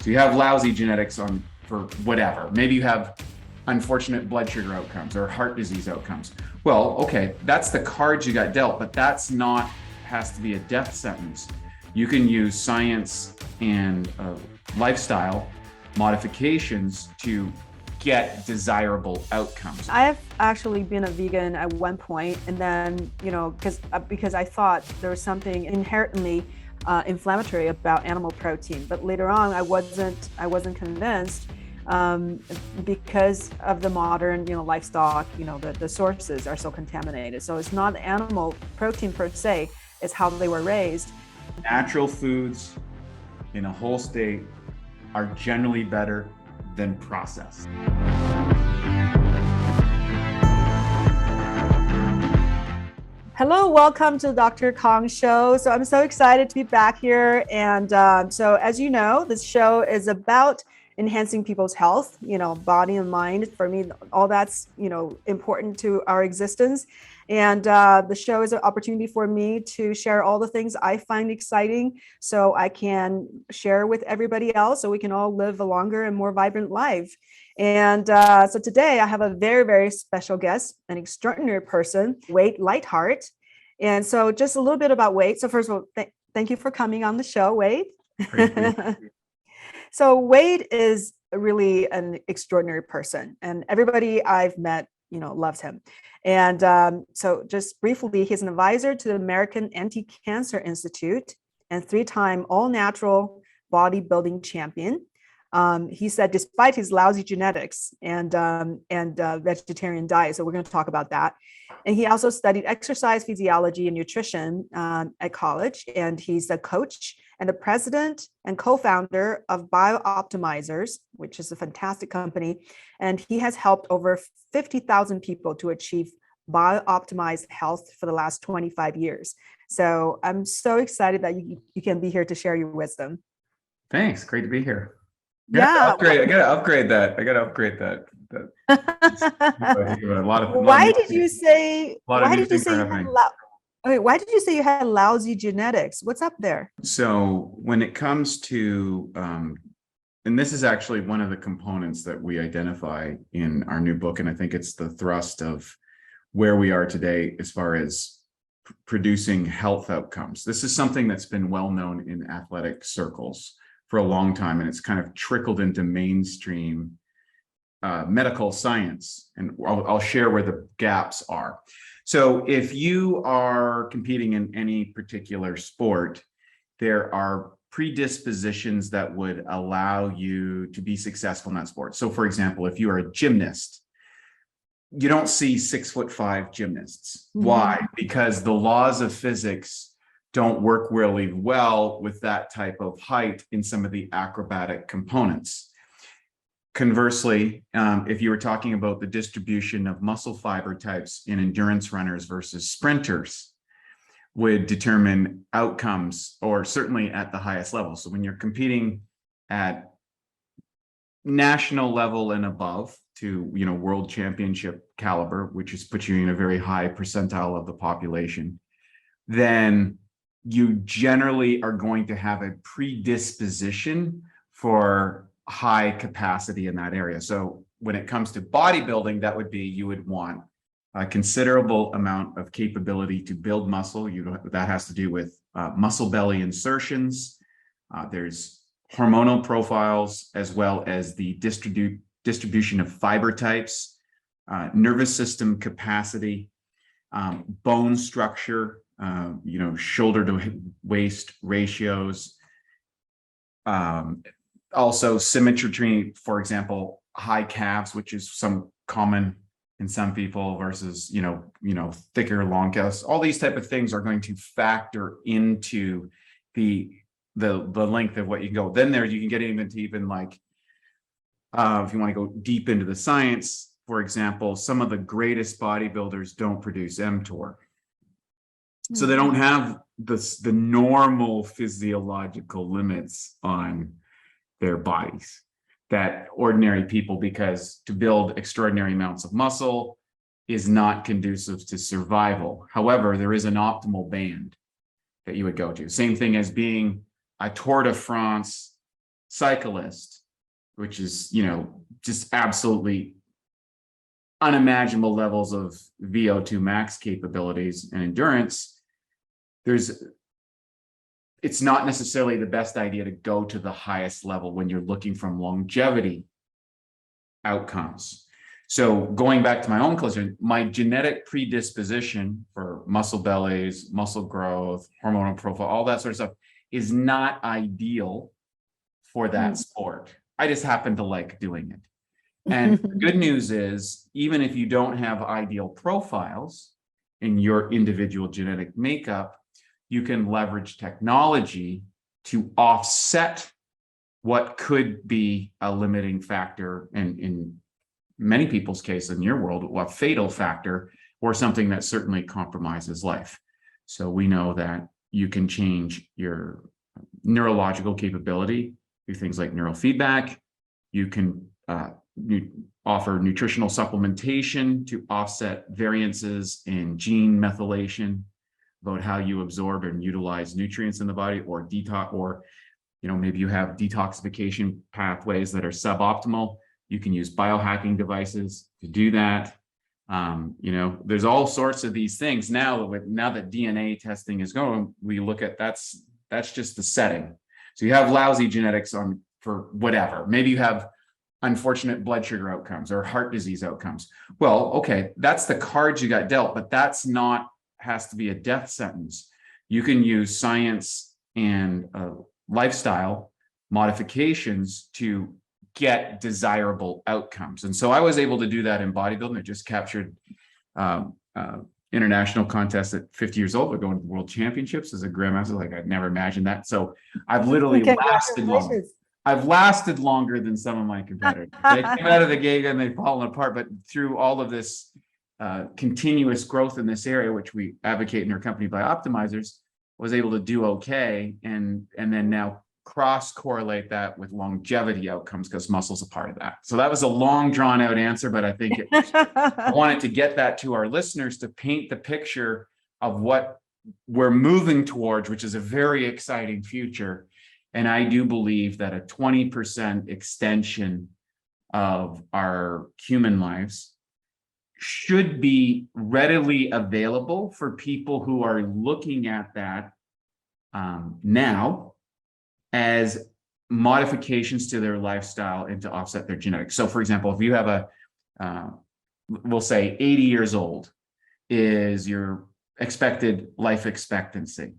So you have lousy genetics for whatever. Maybe you have unfortunate blood sugar outcomes or heart disease outcomes. Well, okay, that's the cards you got dealt, but that's not, has to be a death sentence. You can use science and lifestyle modifications to get desirable outcomes. I've actually been a vegan at one point, and then, because I thought there was something inherently inflammatory about animal protein, but later on I wasn't convinced because of the modern livestock. The sources are so contaminated. So it's not animal protein per se, it's how they were raised. Natural foods in a whole state are generally better than processed. Hello, welcome to the Dr. Kong Show. So I'm so excited to be back here. And so as you know, this show is about enhancing people's health, body and mind. For me, all that's, important to our existence. And the show is an opportunity for me to share all the things I find exciting so I can share with everybody else so we can all live a longer and more vibrant life. And so today I have a very, very special guest, an extraordinary person, Lightheart. And so just a little bit about Wade. So first of all, thank you for coming on the show, Wade. So Wade is really an extraordinary person, and everybody I've met, loves him. And so just briefly, he's an advisor to the American Anti-Cancer Institute and 3-time all-natural bodybuilding champion. He said, despite his lousy genetics and vegetarian diet, so we're going to talk about that. And he also studied exercise physiology and nutrition at college. And he's the coach and the president and co-founder of BiOptimizers, which is a fantastic company. And he has helped over 50,000 people to achieve BiOptimized Health for the last 25 years. So I'm so excited that you can be here to share your wisdom. Thanks. Great to be here. Yeah. I gotta upgrade that. Why did you say you had lousy genetics? What's up there? So when it comes to, and this is actually one of the components that we identify in our new book, and I think it's the thrust of where we are today as far as producing health outcomes. This is something that's been well known in athletic circles for a long time, and it's kind of trickled into mainstream medical science. And I'll share where the gaps are. So if you are competing in any particular sport, there are predispositions that would allow you to be successful in that sport. So for example, if you are a gymnast, you don't see 6'5" gymnasts. Mm-hmm. Why? Because the laws of physics don't work really well with that type of height in some of the acrobatic components. Conversely, if you were talking about the distribution of muscle fiber types in endurance runners versus sprinters, would determine outcomes, or certainly at the highest level. So when you're competing at national level and above to, world championship caliber, which is puts you in a very high percentile of the population, then you generally are going to have a predisposition for high capacity in that area. So when it comes to bodybuilding, that would be, you would want a considerable amount of capability to build muscle. That has to do with muscle belly insertions. There's hormonal profiles, as well as the distribution of fiber types, nervous system capacity, bone structure, shoulder to waist ratios, also symmetry, for example, high calves, which is some common in some people versus, thicker long calves. All these type of things are going to factor into the length of what you go. Then you can get even like, if you want to go deep into the science, for example, some of the greatest bodybuilders don't produce mTOR. So they don't have the normal physiological limits on their bodies that ordinary people, because to build extraordinary amounts of muscle is not conducive to survival. However, there is an optimal band that you would go to. Same thing as being a Tour de France cyclist, which is, just absolutely unimaginable levels of VO2 max capabilities and endurance, it's not necessarily the best idea to go to the highest level when you're looking from longevity outcomes. So going back to my own question, my genetic predisposition for muscle bellies, muscle growth, hormonal profile, all that sort of stuff is not ideal for that sport. I just happen to like doing it. And the good news is, even if you don't have ideal profiles in your individual genetic makeup, you can leverage technology to offset what could be a limiting factor, and in many people's case in your world, a fatal factor, or something that certainly compromises life. So we know that you can change your neurological capability through things like neurofeedback. You can offer nutritional supplementation to offset variances in gene methylation about how you absorb and utilize nutrients in the body, or detox, or maybe you have detoxification pathways that are suboptimal. You can use biohacking devices to do that. There's all sorts of these things now that DNA testing is going. We look at that's just the setting. So you have lousy genetics for whatever. Maybe you have unfortunate blood sugar outcomes or heart disease outcomes. Well, okay, that's the cards you got dealt, but has to be a death sentence. You can use science and lifestyle modifications to get desirable outcomes. And so I was able to do that in bodybuilding. I just captured international contests at 50 years old. We're going to the world championships as a grandmaster. Like, I'd never imagined that. So I've literally lasted longer. I've lasted longer than some of my competitors. They came out of the gate and they've fallen apart, but through all of this continuous growth in this area, which we advocate in our company BiOptimizers, was able to do okay, and then now cross correlate that with longevity outcomes, because muscle's a part of that. So that was a long drawn out answer, but I think I wanted to get that to our listeners to paint the picture of what we're moving towards, which is a very exciting future. And I do believe that a 20% extension of our human lives should be readily available for people who are looking at that now as modifications to their lifestyle and to offset their genetics. So for example, if you have we'll say 80 years old is your expected life expectancy.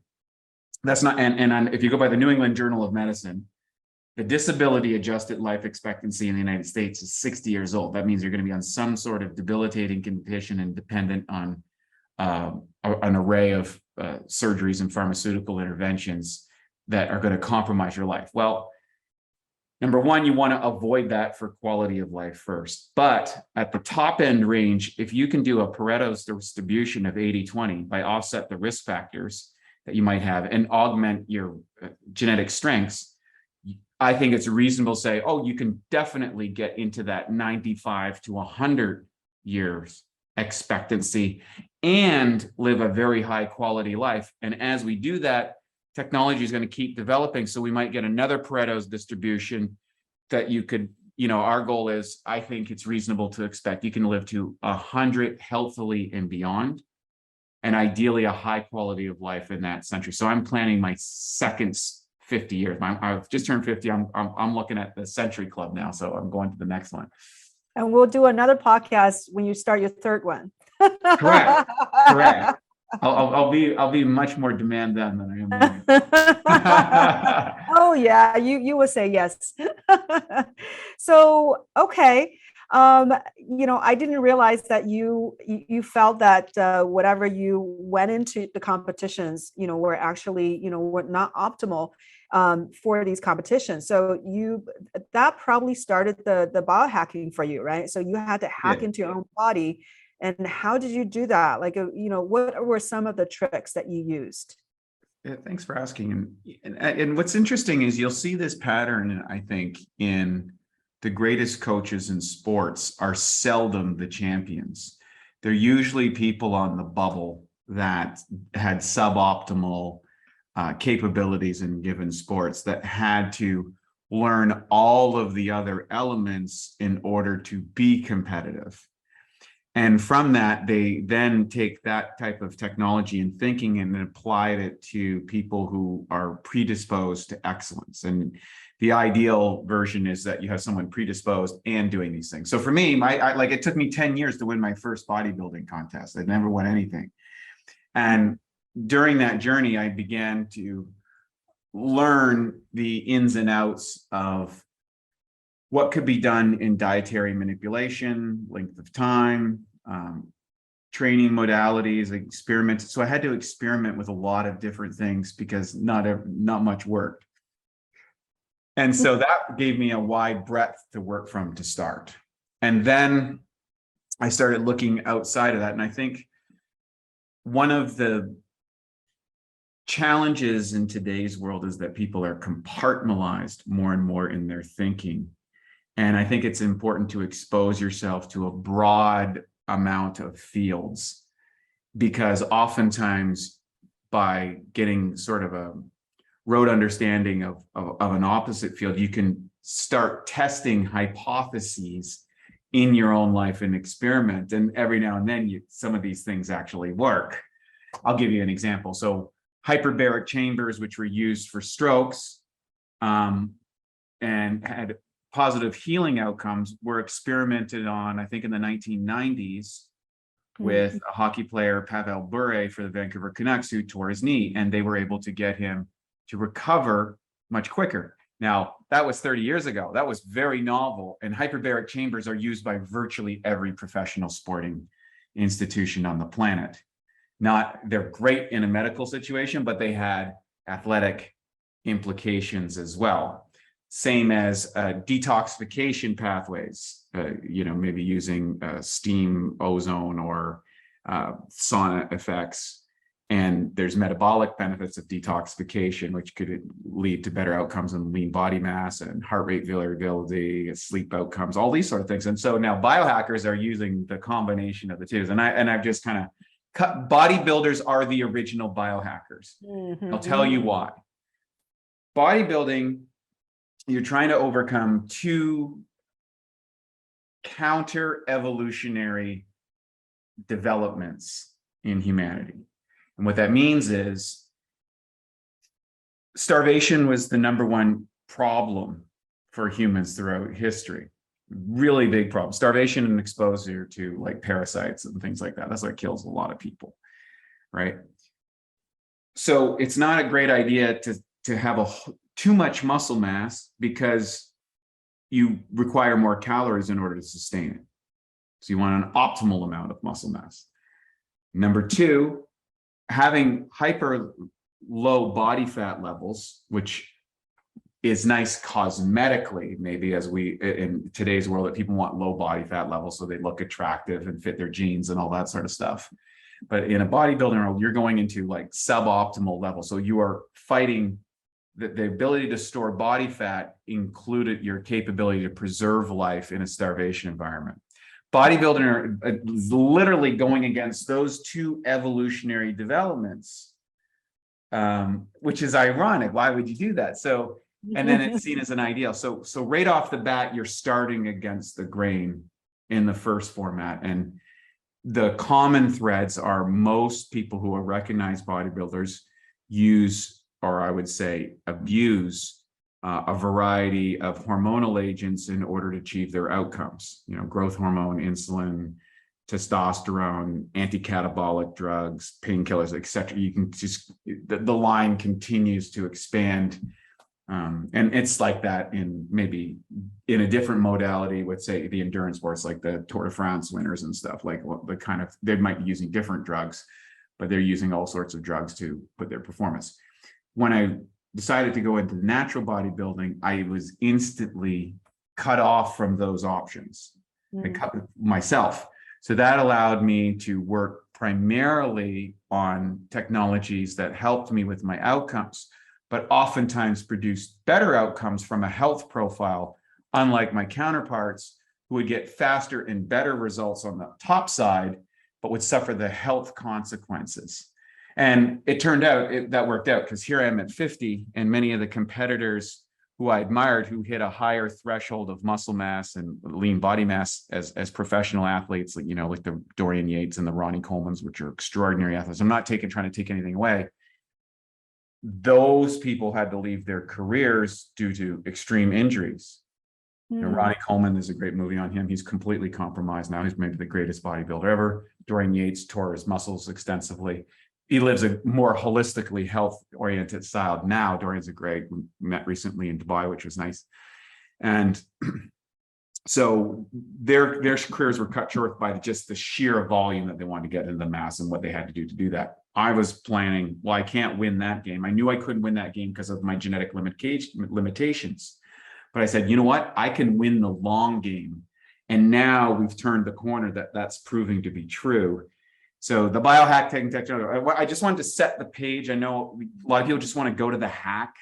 That's not, and if you go by the New England Journal of Medicine, the disability adjusted life expectancy in the United States is 60 years old. That means you're going to be on some sort of debilitating condition and dependent on an array of surgeries and pharmaceutical interventions that are going to compromise your life. Well, number one, you want to avoid that for quality of life first. But at the top end range, if you can do a Pareto's distribution of 80-20 by offset the risk factors that you might have and augment your genetic strengths, I think it's reasonable to say, oh, you can definitely get into that 95 to 100 years expectancy and live a very high quality life. And as we do that, technology is going to keep developing. So we might get another Pareto's distribution that you could, our goal is, I think it's reasonable to expect you can live to 100 healthily and beyond, and ideally a high quality of life in that century. So I'm planning my second 50 years. I've just turned 50. I'm looking at the Century Club now. So I'm going to the next one. And we'll do another podcast when you start your third one. Correct. I'll be much more demand then than I am. Oh yeah, you will say yes. So okay, I didn't realize that you felt that whatever you went into the competitions, were actually were not optimal for these competitions. So that probably started the biohacking for you, right? So you had to hack into your own body. And how did you do that? Like, what were some of the tricks that you used? Yeah, thanks for asking. And what's interesting is you'll see this pattern, I think, in the greatest coaches in sports are seldom the champions. They're usually people on the bubble that had suboptimal capabilities in given sports that had to learn all of the other elements in order to be competitive. And from that, they then take that type of technology and thinking and applied it to people who are predisposed to excellence. And the ideal version is that you have someone predisposed and doing these things. So for me, like it took me 10 years to win my first bodybuilding contest. I'd never won anything. And during that journey, I began to learn the ins and outs of what could be done in dietary manipulation, length of time, training modalities, experiments. So I had to experiment with a lot of different things because not much worked. And so that gave me a wide breadth to work from to start. And then I started looking outside of that. And I think one of the challenges in today's world is that people are compartmentalized more and more in their thinking. And I think it's important to expose yourself to a broad amount of fields, because oftentimes by getting sort of a rote understanding of an opposite field, you can start testing hypotheses in your own life and experiment. And every now and then some of these things actually work. I'll give you an example. So hyperbaric chambers, which were used for strokes and had positive healing outcomes, were experimented on, I think in the 1990s, with a hockey player, Pavel Bure, for the Vancouver Canucks, who tore his knee, and they were able to get him to recover much quicker. Now, that was 30 years ago. That was very novel, and hyperbaric chambers are used by virtually every professional sporting institution on the planet. They're great in a medical situation, but they had athletic implications as well. Same as detoxification pathways, maybe using steam, ozone, or sauna effects. And there's metabolic benefits of detoxification, which could lead to better outcomes in lean body mass and heart rate variability, sleep outcomes, all these sort of things. And so now biohackers are using the combination of the two. And I've just kind of cut. Bodybuilders are the original biohackers. I'll tell you why. Bodybuilding, you're trying to overcome two counter-evolutionary developments in humanity. And what that means is starvation was the number one problem for humans throughout history. Really big problem. Starvation and exposure to like parasites and things like that. That's what kills a lot of people, right? So it's not a great idea to have too much muscle mass, because you require more calories in order to sustain it. So you want an optimal amount of muscle mass. Number two, having hyper low body fat levels, which is nice cosmetically, maybe, as we in today's world, that people want low body fat levels so they look attractive and fit their jeans and all that sort of stuff. But in a bodybuilding world, you're going into like suboptimal levels. So you are fighting the ability to store body fat, included your capability to preserve life in a starvation environment. Bodybuilding is literally going against those two evolutionary developments, which is ironic. Why would you do that? So, and then it's seen as an ideal. So right off the bat, you're starting against the grain in the first format. And the common threads are most people who are recognized bodybuilders use, or I would say abuse, a variety of hormonal agents in order to achieve their outcomes. Growth hormone, insulin, testosterone, anti-catabolic drugs, painkillers, etc. You can just, the line continues to expand. And it's like that maybe in a different modality with, say, the endurance sports, like the Tour de France winners and stuff, like they might be using different drugs, but they're using all sorts of drugs to put their performance. When I decided to go into natural bodybuilding, I was instantly cut off from those options. I cut myself. So that allowed me to work primarily on technologies that helped me with my outcomes, but oftentimes produced better outcomes from a health profile, unlike my counterparts who would get faster and better results on the top side, but would suffer the health consequences. And it turned out that worked out, because here I am at 50, and many of the competitors who I admired, who hit a higher threshold of muscle mass and lean body mass as professional athletes, like, like the Dorian Yates and the Ronnie Colemans, which are extraordinary athletes. I'm not trying to take anything away. Those people had to leave their careers due to extreme injuries. Ronnie Coleman, there's a great movie on him. He's completely compromised now. He's maybe the greatest bodybuilder ever. Dorian Yates tore his muscles extensively. He lives a more holistically health-oriented style now. Dorian's a great. We met recently in Dubai, which was nice. And so their careers were cut short by just the sheer volume that they wanted to get into the mass and what they had to do that. I was planning, well, I can't win that game. I knew I couldn't win that game because of my genetic limitations. But I said, you know what? I can win the long game. And now we've turned the corner that's proving to be true. So the biohack technology, I just wanted to set the page. I know a lot of people just want to go to the hack,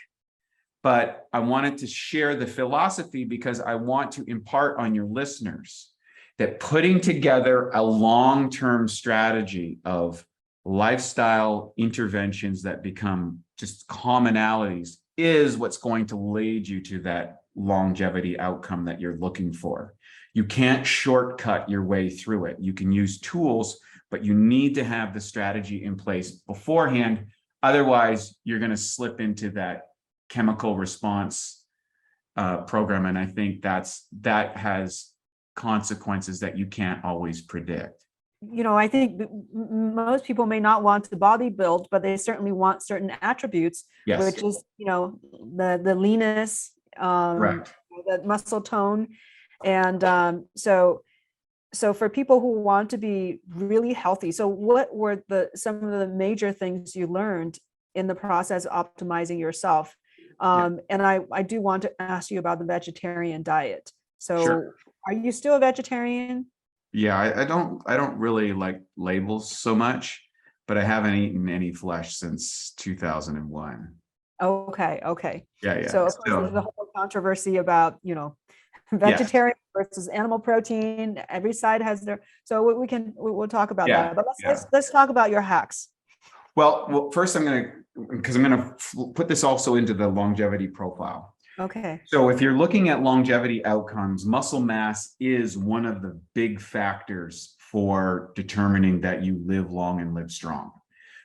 but I wanted to share the philosophy because I want to impart on your listeners that putting together a long-term strategy of lifestyle interventions that become just commonalities is what's going to lead you to that longevity outcome that you're looking for. You can't shortcut your way through it. You can use tools, but you need to have the strategy in place beforehand. Otherwise, you're going to slip into that chemical response program. And I think that has consequences that you can't always predict. I think most people may not want to bodybuild, but they certainly want certain attributes, yes. Which is, the leanness, the muscle tone. And so for people who want to be really healthy, so what were some of the major things you learned in the process of optimizing yourself? And I do want to ask you about the vegetarian diet. So sure. Are you still a vegetarian? Yeah, I don't really like labels so much, but I haven't eaten any flesh since 2001. Okay. Yeah. So of course there's the whole controversy about, vegetarian versus animal protein. Every side has their, so we'll talk about that. But let's talk about your hacks. Well, first I'm going to put this also into the longevity profile. Okay. So if you're looking at longevity outcomes, muscle mass is one of the big factors for determining that you live long and live strong.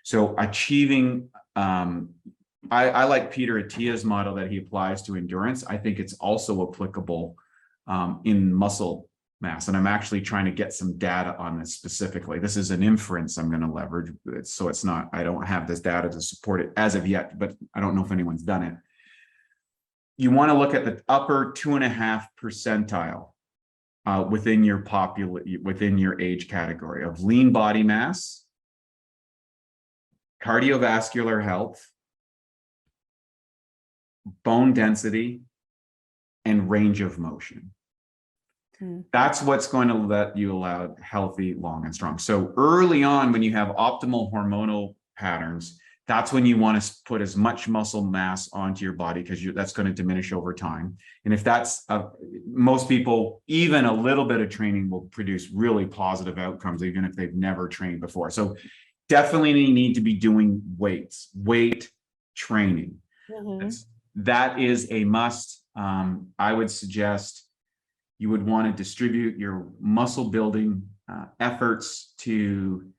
So achieving, I like Peter Attia's model that he applies to endurance. I think it's also applicable in muscle mass. And I'm actually trying to get some data on this specifically. This is an inference I'm going to leverage. So it's not, I don't have this data to support it as of yet, but I don't know if anyone's done it. You want to look at the upper 2.5 percentile within your age category of lean body mass, cardiovascular health, bone density, and range of motion. That's what's going to let you allow healthy, long, and strong. So early on, when you have optimal hormonal patterns, that's when you want to put as much muscle mass onto your body because that's going to diminish over time. And if that's most people, even a little bit of training will produce really positive outcomes, even if they've never trained before. So definitely need to be doing weight training. That is a must. I would suggest you would want to distribute your muscle building efforts to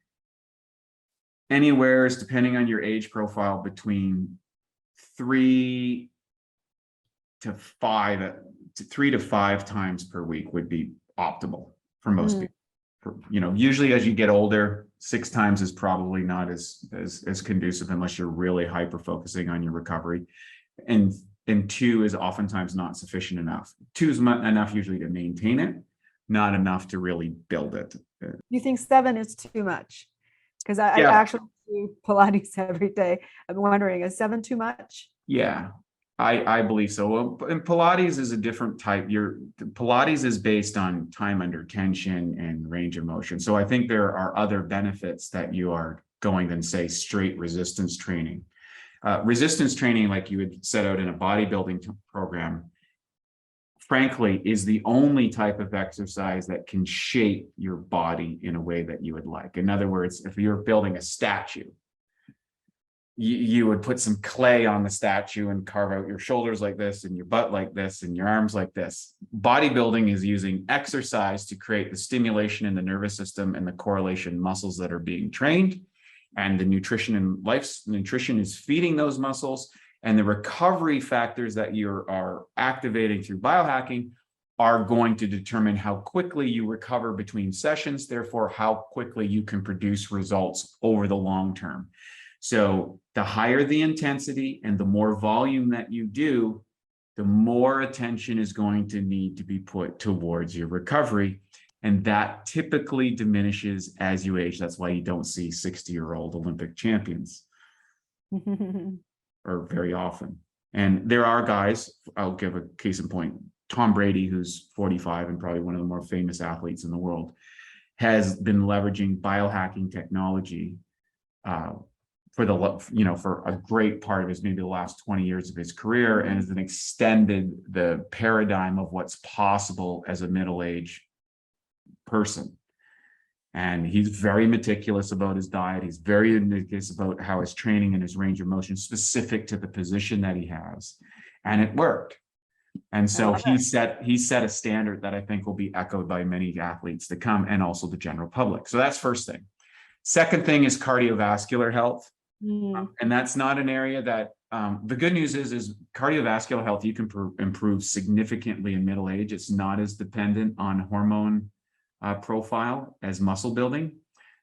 anywhere, depending on your age profile, between 3 to 5 times per week would be optimal for most people. Usually as you get older, 6 times is probably not as conducive unless you're really hyper focusing on your recovery. And 2 is oftentimes not sufficient enough. 2 is enough usually to maintain it, not enough to really build it. You think 7 is too much? Because I actually do Pilates every day. I'm wondering, is 7 too much? Yeah, I believe so. Well, and Pilates is a different type. Pilates is based on time under tension and range of motion. So I think there are other benefits that you are going than, say, straight resistance training. Resistance training, like you would set out in a bodybuilding program, frankly, is the only type of exercise that can shape your body in a way that you would like. In other words, if you're building a statue, you would put some clay on the statue and carve out your shoulders like this and your butt like this and your arms like this. Bodybuilding is using exercise to create the stimulation in the nervous system and the correlation muscles that are being trained. And the nutrition is feeding those muscles, and the recovery factors that you are activating through biohacking are going to determine how quickly you recover between sessions, therefore how quickly you can produce results over the long term. So the higher the intensity and the more volume that you do, the more attention is going to need to be put towards your recovery. And that typically diminishes as you age. That's why you don't see 60-year-old Olympic champions or very often. And there are guys, I'll give a case in point, Tom Brady, who's 45 and probably one of the more famous athletes in the world, has been leveraging biohacking technology for a great part of his, maybe the last 20 years of his career, and has extended the paradigm of what's possible as a middle-aged person. And he's very meticulous about his diet. He's very meticulous about how his training and his range of motion specific to the position that he has. And it worked. And so he set a standard that I think will be echoed by many athletes to come, and also the general public. So that's first thing. Second thing is cardiovascular health. And that's not an area that, the good news is cardiovascular health, you can improve significantly in middle age. It's not as dependent on hormone profile as muscle building.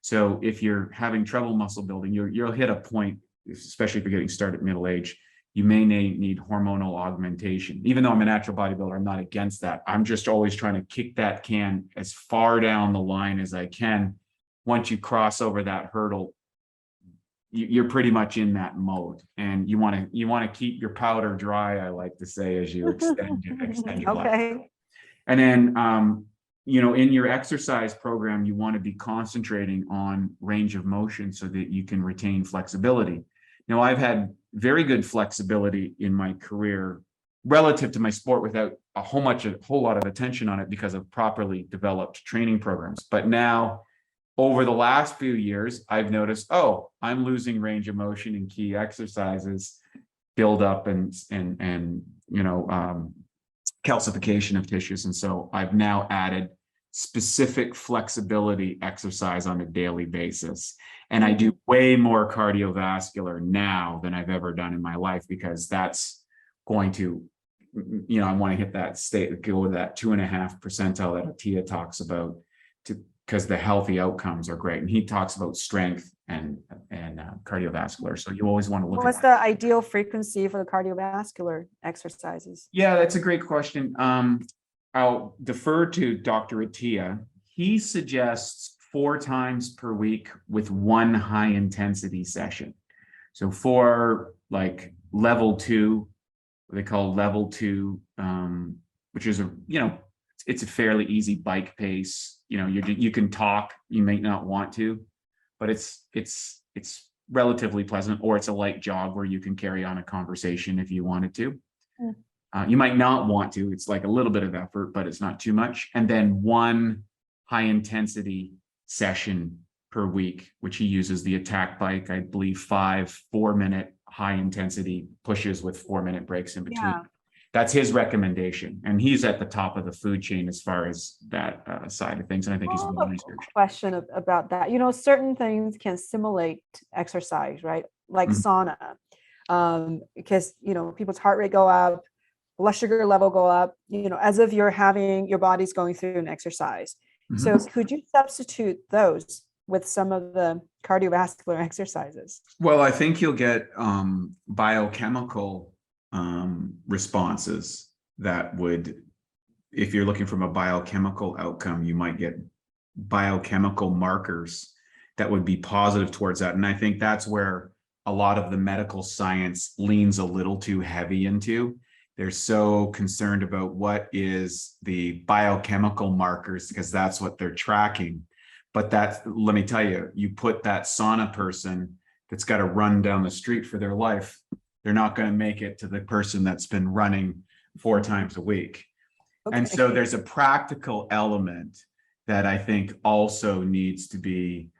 So if you're having trouble muscle building, you'll hit a point, especially if you're getting started at middle age, you may need hormonal augmentation. Even though I'm a natural bodybuilder, I'm not against that. I'm just always trying to kick that can as far down the line as I can. Once you cross over that hurdle, you're pretty much in that mode, and you want to keep your powder dry, I like to say, as you extend your life. And then in your exercise program, you want to be concentrating on range of motion so that you can retain flexibility. Now, I've had very good flexibility in my career relative to my sport without a whole lot of attention on it because of properly developed training programs. But now, over the last few years, I've noticed, I'm losing range of motion in key exercises, build up and calcification of tissues. And so I've now added specific flexibility exercise on a daily basis. And I do way more cardiovascular now than I've ever done in my life, because that's going to, I want to hit that state, go to that 2.5 percentile that Atia talks about, because the healthy outcomes are great. And he talks about strength and cardiovascular. So you always want to look at what's the ideal frequency for the cardiovascular exercises? Yeah, that's a great question. I'll defer to Dr. Atia. He suggests 4 times per week with 1 high intensity session. So for like level 2, what they call level 2, which is it's a fairly easy bike pace. You can talk, you may not want to, but it's relatively pleasant, or it's a light jog where you can carry on a conversation if you wanted to. You might not want to, it's like a little bit of effort, but it's not too much. And then 1 high intensity session per week, which he uses the attack bike, I believe 5 4-minute high intensity pushes with 4-minute breaks in between. Yeah. That's his recommendation, and he's at the top of the food chain as far as that side of things. And I think he's well researched. Question about that. Certain things can simulate exercise, right? Like sauna, because people's heart rate go up, blood sugar level go up. As if you're having your body's going through an exercise. So could you substitute those with some of the cardiovascular exercises? Well, I think you'll get biochemical responses that would, if you're looking from a biochemical outcome, you might get biochemical markers that would be positive towards that. And I think that's where a lot of the medical science leans a little too heavy into. They're so concerned about what is the biochemical markers, because that's what they're tracking. But let me tell you, you put that sauna person that's got to run down the street for their life, they're not going to make it to the person that's been running 4 times a week. Okay. And so there's a practical element that I think also needs to be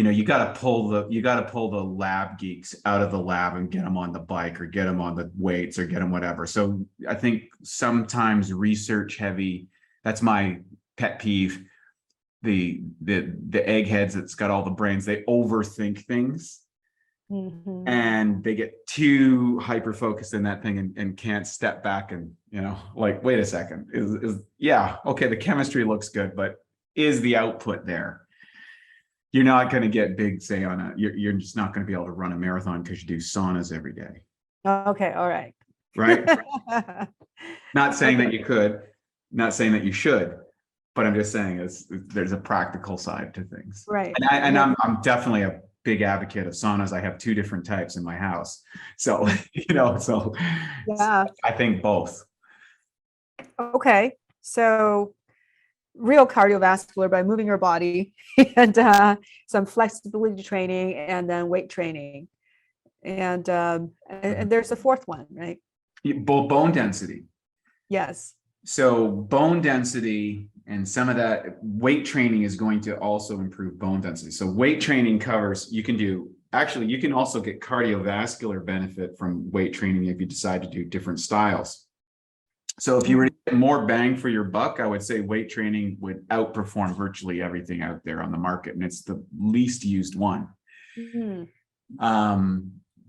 you got to pull the lab geeks out of the lab and get them on the bike or get them on the weights or get them whatever. So I think sometimes research heavy, that's my pet peeve. The eggheads that's got all the brains, they overthink things. Mhm. And they get too hyper focused in that thing and can't step back and, like, wait a second, yeah, okay, the chemistry looks good, but is the output there? You're not going to get big, say you're just not going to be able to run a marathon because you do saunas every day. Okay, all right. Right. Not saying Okay. that you could, not saying that you should, but I'm just saying there's a practical side to things. Right. And Yeah. I'm definitely a big advocate of saunas. I have 2 different types in my house. So, so Yeah. I think both. Okay. So real cardiovascular by moving your body and some flexibility training and then weight training. And there's a fourth one, right? Bone density. Yes. So bone density and some of that weight training is going to also improve bone density. So weight training covers, you can also get cardiovascular benefit from weight training if you decide to do different styles. So if you were to get more bang for your buck, I would say weight training would outperform virtually everything out there on the market. And it's the least used one.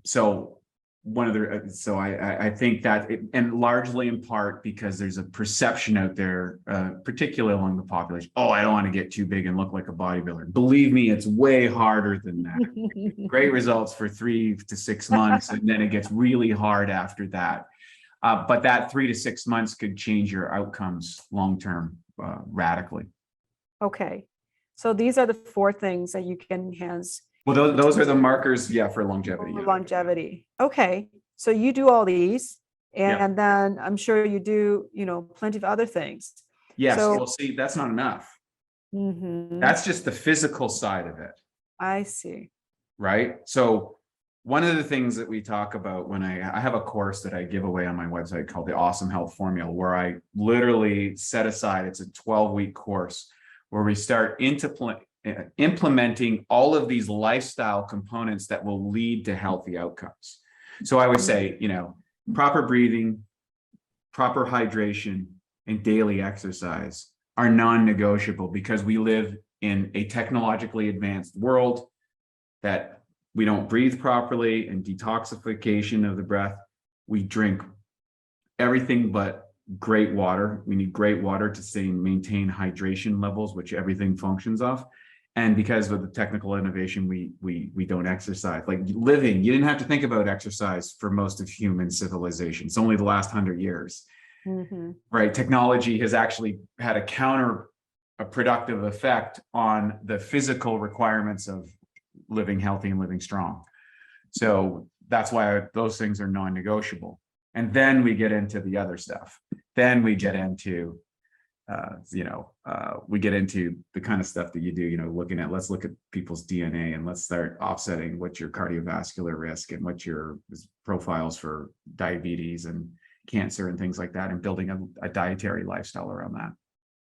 So I think that, and largely in part because there's a perception out there, particularly among the population, oh, I don't want to get too big and look like a bodybuilder. Believe me, it's way harder than that. Great results for 3 to 6 months, and then it gets really hard after that. But that 3 to 6 months could change your outcomes long-term radically. Okay. So these are the 4 things that you can enhance. Well, those are the markers, for longevity. For longevity. Okay. So you do all these, and then I'm sure you do, plenty of other things. Yes. So, well, see, that's not enough. That's just the physical side of it. I see. Right. So one of the things that we talk about when I have a course that I give away on my website called the Awesome Health Formula, where I literally set aside, it's a 12-week course where we start implementing all of these lifestyle components that will lead to healthy outcomes. So I would say, proper breathing, proper hydration, and daily exercise are non-negotiable because we live in a technologically advanced world that we don't breathe properly, and detoxification of the breath. We drink everything but great water. We need great water to maintain hydration levels, which everything functions off. And because of the technical innovation, we don't exercise. Like living, you didn't have to think about exercise for most of human civilization. It's only the last 100 years, right? Technology has actually had a productive effect on the physical requirements of living healthy and living strong. So that's why those things are non-negotiable. And then we get into the other stuff. Then we get into we get into the kind of stuff that you do, let's look at people's DNA and let's start offsetting what's your cardiovascular risk and what's your profiles for diabetes and cancer and things like that, and building a dietary lifestyle around that.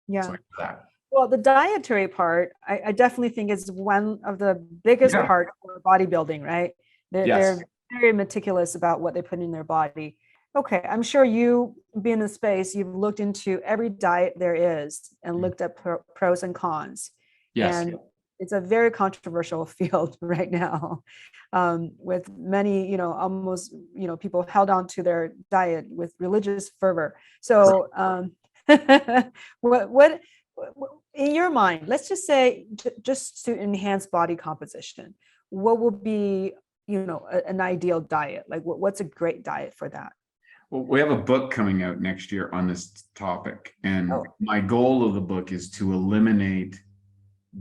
Yeah. So that. Well, the dietary part, I definitely think is one of the biggest part for bodybuilding, right? They're very meticulous about what they put in their body. Okay, I'm sure you, being in the space, you've looked into every diet there is and looked at pros and cons. Yes. And it's a very controversial field right now, with many, almost, people held on to their diet with religious fervor. So what in your mind, let's just say, just to enhance body composition, what will be, an ideal diet? Like what's a great diet for that? Well, we have a book coming out next year on this topic, and my goal of the book is to eliminate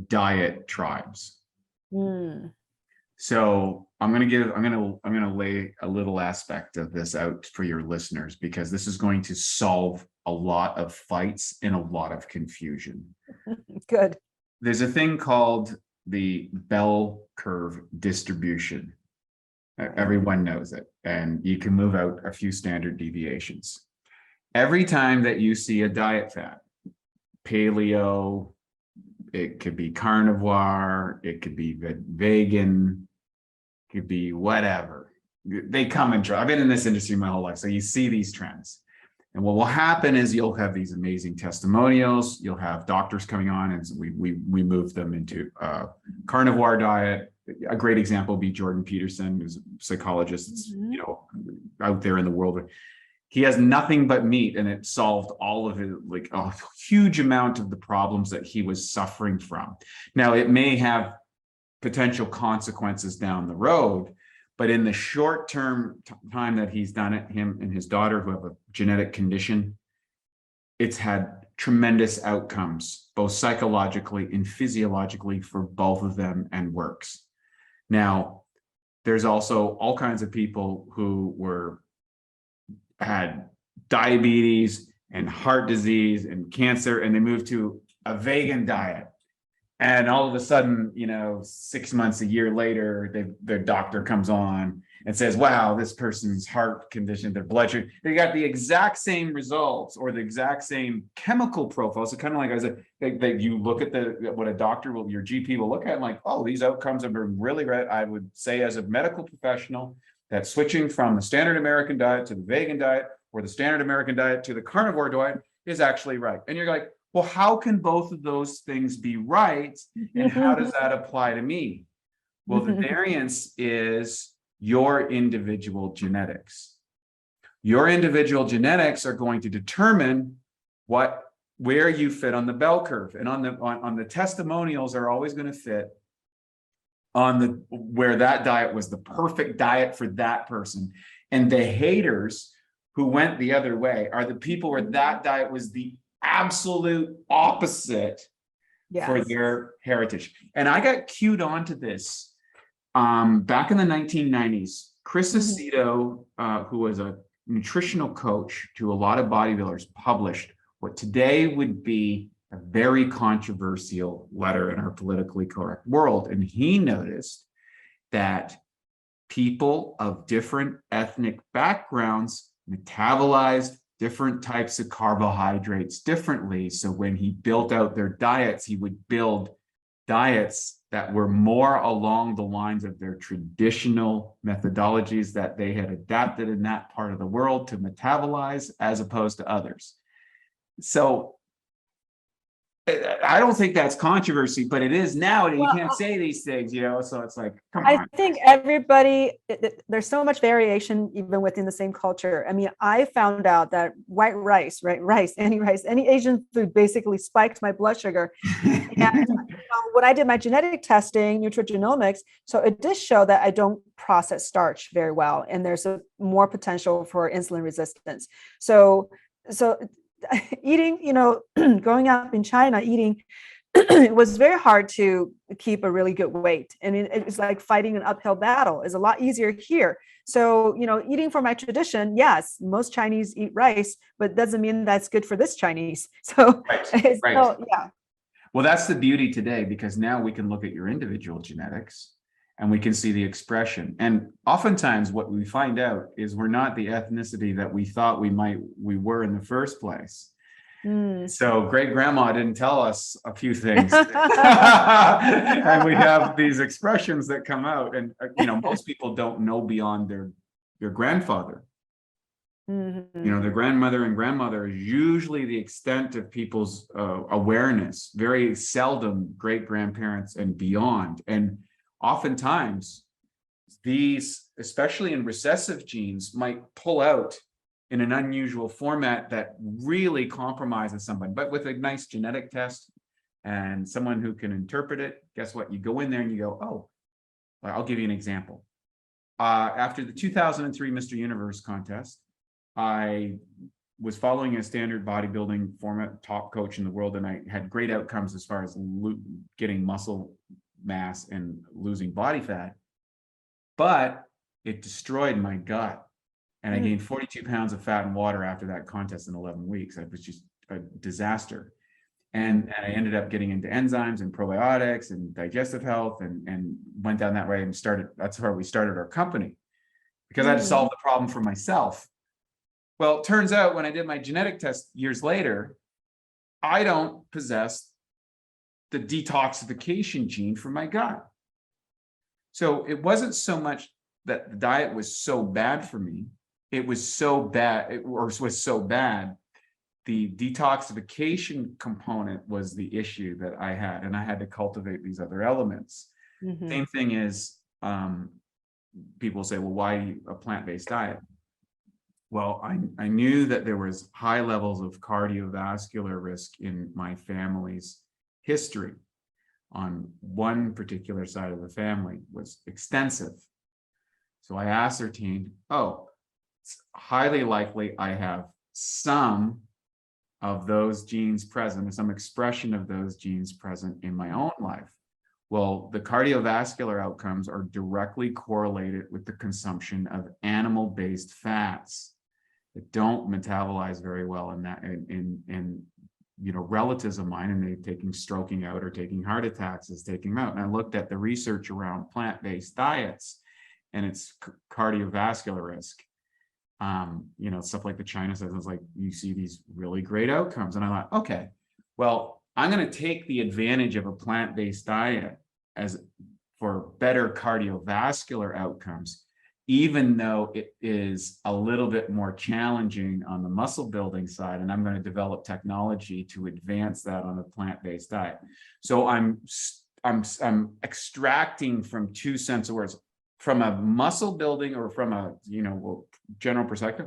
diet tribes. So I'm going to lay a little aspect of this out for your listeners, because this is going to solve a lot of fights and a lot of confusion. Good. There's a thing called the bell curve distribution. Everyone knows it, and you can move out a few standard deviations. Every time that you see a diet fad, paleo, It could be carnivore, it could be vegan, it could be whatever. They come and try. I've been in this industry my whole life, so you see these trends. And what will happen is you'll have these amazing testimonials. You'll have doctors coming on, and we move them into carnivore diet. A great example would be Jordan Peterson, who's a psychologist, out there in the world. He has nothing but meat, and it solved all of it, like a huge amount of the problems that he was suffering from. Now, it may have potential consequences down the road, but in the short term time that he's done it, him and his daughter who have a genetic condition, it's had tremendous outcomes, both psychologically and physiologically for both of them, and works. Now, there's also all kinds of people who had diabetes and heart disease and cancer, and they moved to a vegan diet. And all of a sudden, 6 months, a year later, their doctor comes on and says, wow, this person's heart condition, their blood sugar, they got the exact same results or the exact same chemical profile. So kind of like I said, that you look at what a doctor will, your GP will look at and like, oh, these outcomes have been really great. I would say as a medical professional that switching from the standard American diet to the vegan diet or the standard American diet to the carnivore diet is actually right. And you're like, well, how can both of those things be right? And how does that apply to me? Well, the variance is your individual genetics. Your individual genetics are going to determine where you fit on the bell curve. And on the testimonials are always going to fit on where that diet was the perfect diet for that person. And the haters who went the other way are the people where that diet was the absolute opposite for their heritage. And I got cued onto this back in the 1990s. Chris Aceto, who was a nutritional coach to a lot of bodybuilders, published what today would be a very controversial letter in our politically correct world. And he noticed that people of different ethnic backgrounds metabolized different types of carbohydrates differently. So when he built out their diets, he would build diets that were more along the lines of their traditional methodologies that they had adapted in that part of the world to metabolize as opposed to others. So I don't think that's controversy, but it is now, and you can't say these things, so it's like, come on. I think everybody, there's so much variation even within the same culture. I mean, I found out that white rice, any Asian food basically spiked my blood sugar. And when I did my genetic testing, nutrigenomics, so it did show that I don't process starch very well, and there's more potential for insulin resistance. So eating, growing up in China, eating, it was very hard to keep a really good weight. And it's like fighting an uphill battle. It's a lot easier here. So, eating for my tradition, yes, most Chinese eat rice, but doesn't mean that's good for this Chinese. So, right. Yeah. Well, that's the beauty today, because now we can look at your individual genetics and we can see the expression. And oftentimes what we find out is we're not the ethnicity that we thought we were in the first place. So great grandma didn't tell us a few things. And we have these expressions that come out, and most people don't know beyond their grandfather. Their grandmother and grandmother is usually the extent of people's awareness. Very seldom great grandparents and beyond. And oftentimes, these, especially in recessive genes, might pull out in an unusual format that really compromises someone. But with a nice genetic test and someone who can interpret it, guess what? You go in there and you go, oh, I'll give you an example. After the 2003 Mr. Universe contest, I was following a standard bodybuilding format, top coach in the world, and I had great outcomes as far as getting muscle mass and losing body fat, but it destroyed my gut, and I gained 42 pounds of fat and water after that contest in 11 weeks. It was just a disaster, and I ended up getting into enzymes and probiotics and digestive health, and went down that way and that's where we started our company, because I had to solve the problem for myself. Well, it turns out when I did my genetic test years later, I don't possess the detoxification gene for my gut. So it wasn't so much that the diet was so bad for me. It was so bad, or was so bad. The detoxification component was the issue that I had, and I had to cultivate these other elements. Same thing is, people say, well, why a plant-based diet? Well, I knew that there was high levels of cardiovascular risk in my family's history. On one particular side of the family was extensive. So I ascertained, oh, it's highly likely I have some of those genes present, or some expression of those genes present in my own life. Well, the cardiovascular outcomes are directly correlated with the consumption of animal-based fats that don't metabolize very well in relatives of mine, and they're taking stroking out or taking heart attacks is taking them out. And I looked at the research around plant-based diets and its cardiovascular risk. Stuff like the China says, it's like, you see these really great outcomes. And I thought, okay, well, I'm going to take the advantage of a plant-based diet for better cardiovascular outcomes, even though it is a little bit more challenging on the muscle building side. And I'm going to develop technology to advance that on a plant-based diet. So I'm extracting from two sense of words, from a muscle building or from a general perspective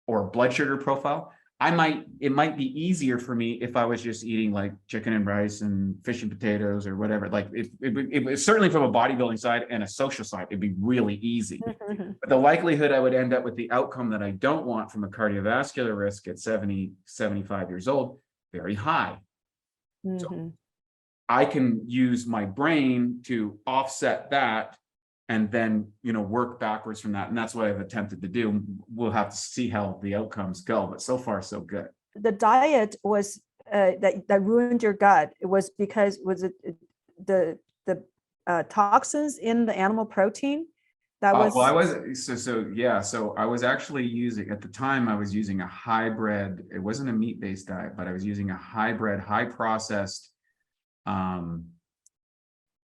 or blood sugar profile. It might be easier for me if I was just eating like chicken and rice and fish and potatoes or whatever. Like it certainly from a bodybuilding side and a social side, it'd be really easy. But the likelihood I would end up with the outcome that I don't want from a cardiovascular risk at 70, 75 years old, very high. So I can use my brain to offset that and then, work backwards from that. And that's what I've attempted to do. We'll have to see how the outcomes go, but so far so good. The diet was that ruined your gut. It was because, was it the toxins in the animal protein? That was well, I was so I was actually using, at the time I was using a hybrid. It wasn't a meat-based diet, but I was using a hybrid, high processed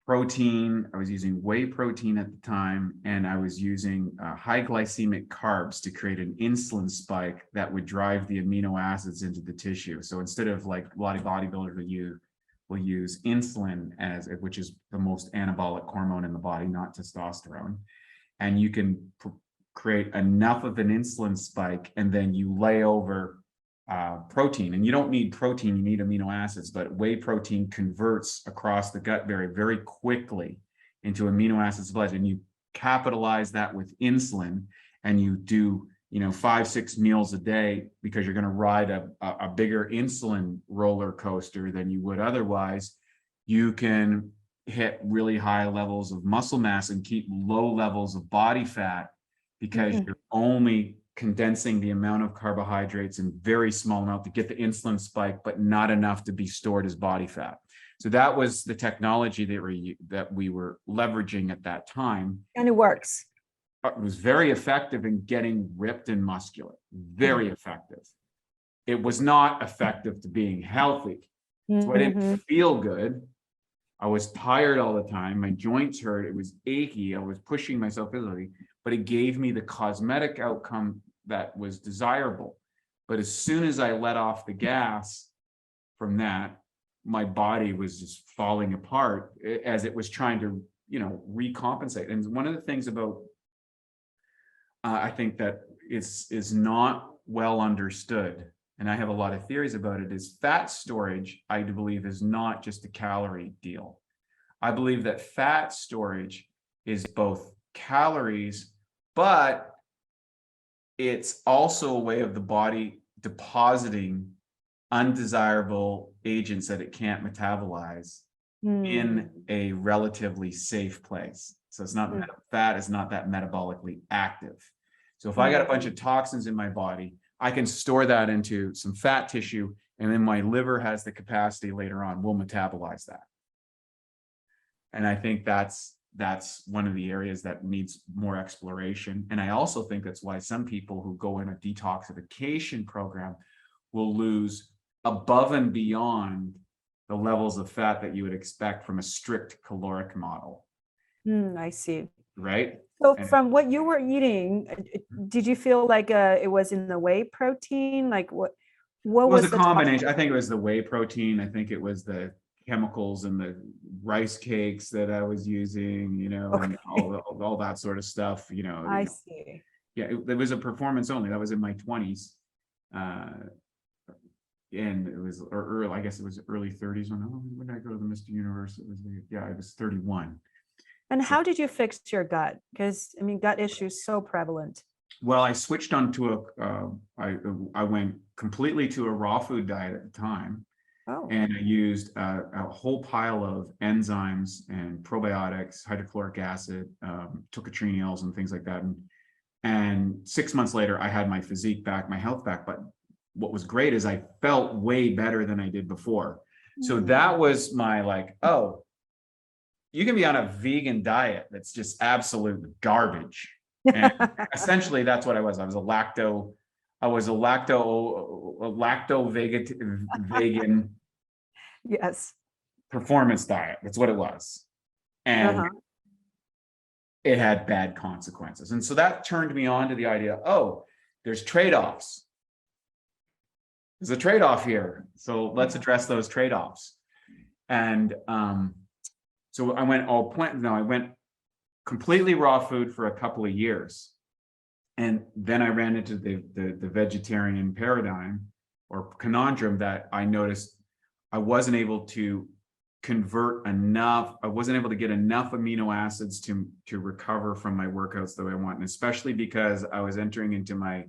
protein. I was using whey protein at the time, and I was using high glycemic carbs to create an insulin spike that would drive the amino acids into the tissue. So instead of like a lot of bodybuilders will use insulin, which is the most anabolic hormone in the body, not testosterone, and you can create enough of an insulin spike, and then you lay over protein. And you don't need protein, you need amino acids, but whey protein converts across the gut very, very quickly into amino acids blood, and you capitalize that with insulin, and you do 5-6 meals a day, because you're going to ride a bigger insulin roller coaster than you would otherwise. You can hit really high levels of muscle mass and keep low levels of body fat, because you're only condensing the amount of carbohydrates in very small amount to get the insulin spike, but not enough to be stored as body fat. So that was the technology that we were leveraging at that time. And it works. It was very effective in getting ripped and muscular, very effective. It was not effective to being healthy. So I didn't feel good. I was tired all the time. My joints hurt. It was achy. I was pushing myself physically, but it gave me the cosmetic outcome that was desirable. But as soon as I let off the gas from that, my body was just falling apart as it was trying to, recompensate. And one of the things about, I think that is not well understood, and I have a lot of theories about it, is fat storage, I believe, is not just a calorie deal. I believe that fat storage is both calories, but it's also a way of the body depositing undesirable agents that it can't metabolize in a relatively safe place. So it's not fat is not that metabolically active. So if I got a bunch of toxins in my body, I can store that into some fat tissue, and then my liver has the capacity later on, will metabolize that. And I think that's one of the areas that needs more exploration. And I also think that's why some people who go in a detoxification program will lose above and beyond the levels of fat that you would expect from a strict caloric model, I see. right? So And from what you were eating, did you feel like it was in the whey protein? Like what it was a was the top? combination. I think it was the whey protein. I think it was the chemicals and the rice cakes that I was using, you know, and Okay, all that sort of stuff, I see. yeah, it was a performance only. That was in my 20s. And it was, or early, I guess it was early 30s when I go to the Mr. Universe. It was, yeah, I was 31. And So, how did you fix your gut? Because I mean, gut issues so prevalent. well, I switched onto I went completely to a raw food diet at the time. Oh, And I used a whole pile of enzymes and probiotics, hydrochloric acid, tocotrienols and things like that. And 6 months later, I had my physique back, my health back. But what was great is I felt way better than I did before. So that was my like, oh, you can be on a vegan diet that's just absolute garbage. And essentially that's what I was. I was a lacto vegan yes. performance diet. That's what it was. And Uh-huh. it had bad consequences. And so that turned me on to the idea, oh, there's trade-offs. There's a trade-off here. So let's address those trade-offs. And so I went all plant. No, I went completely raw food for a couple of years. And then I ran into the vegetarian paradigm or conundrum that I noticed I wasn't able to convert enough. I wasn't able to get enough amino acids to recover from my workouts the way I want, and especially because I was entering into my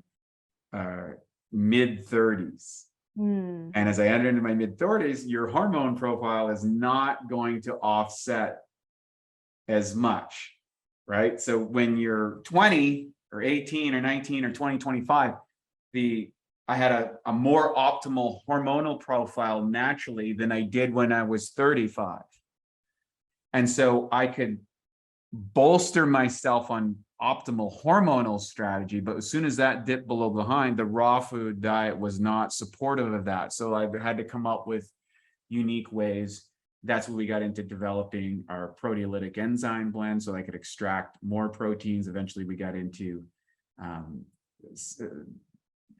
mid 30s. And as I enter into my mid 30s, your hormone profile is not going to offset as much, right? So when you're 20 or 18 or 19 or 20, 25, I had a more optimal hormonal profile naturally than I did when I was 35. And so I could bolster myself on optimal hormonal strategy, but as soon as that dipped below behind, the raw food diet was not supportive of that. So I had to come up with unique ways. That's when we got into developing our proteolytic enzyme blend so I could extract more proteins. Eventually we got into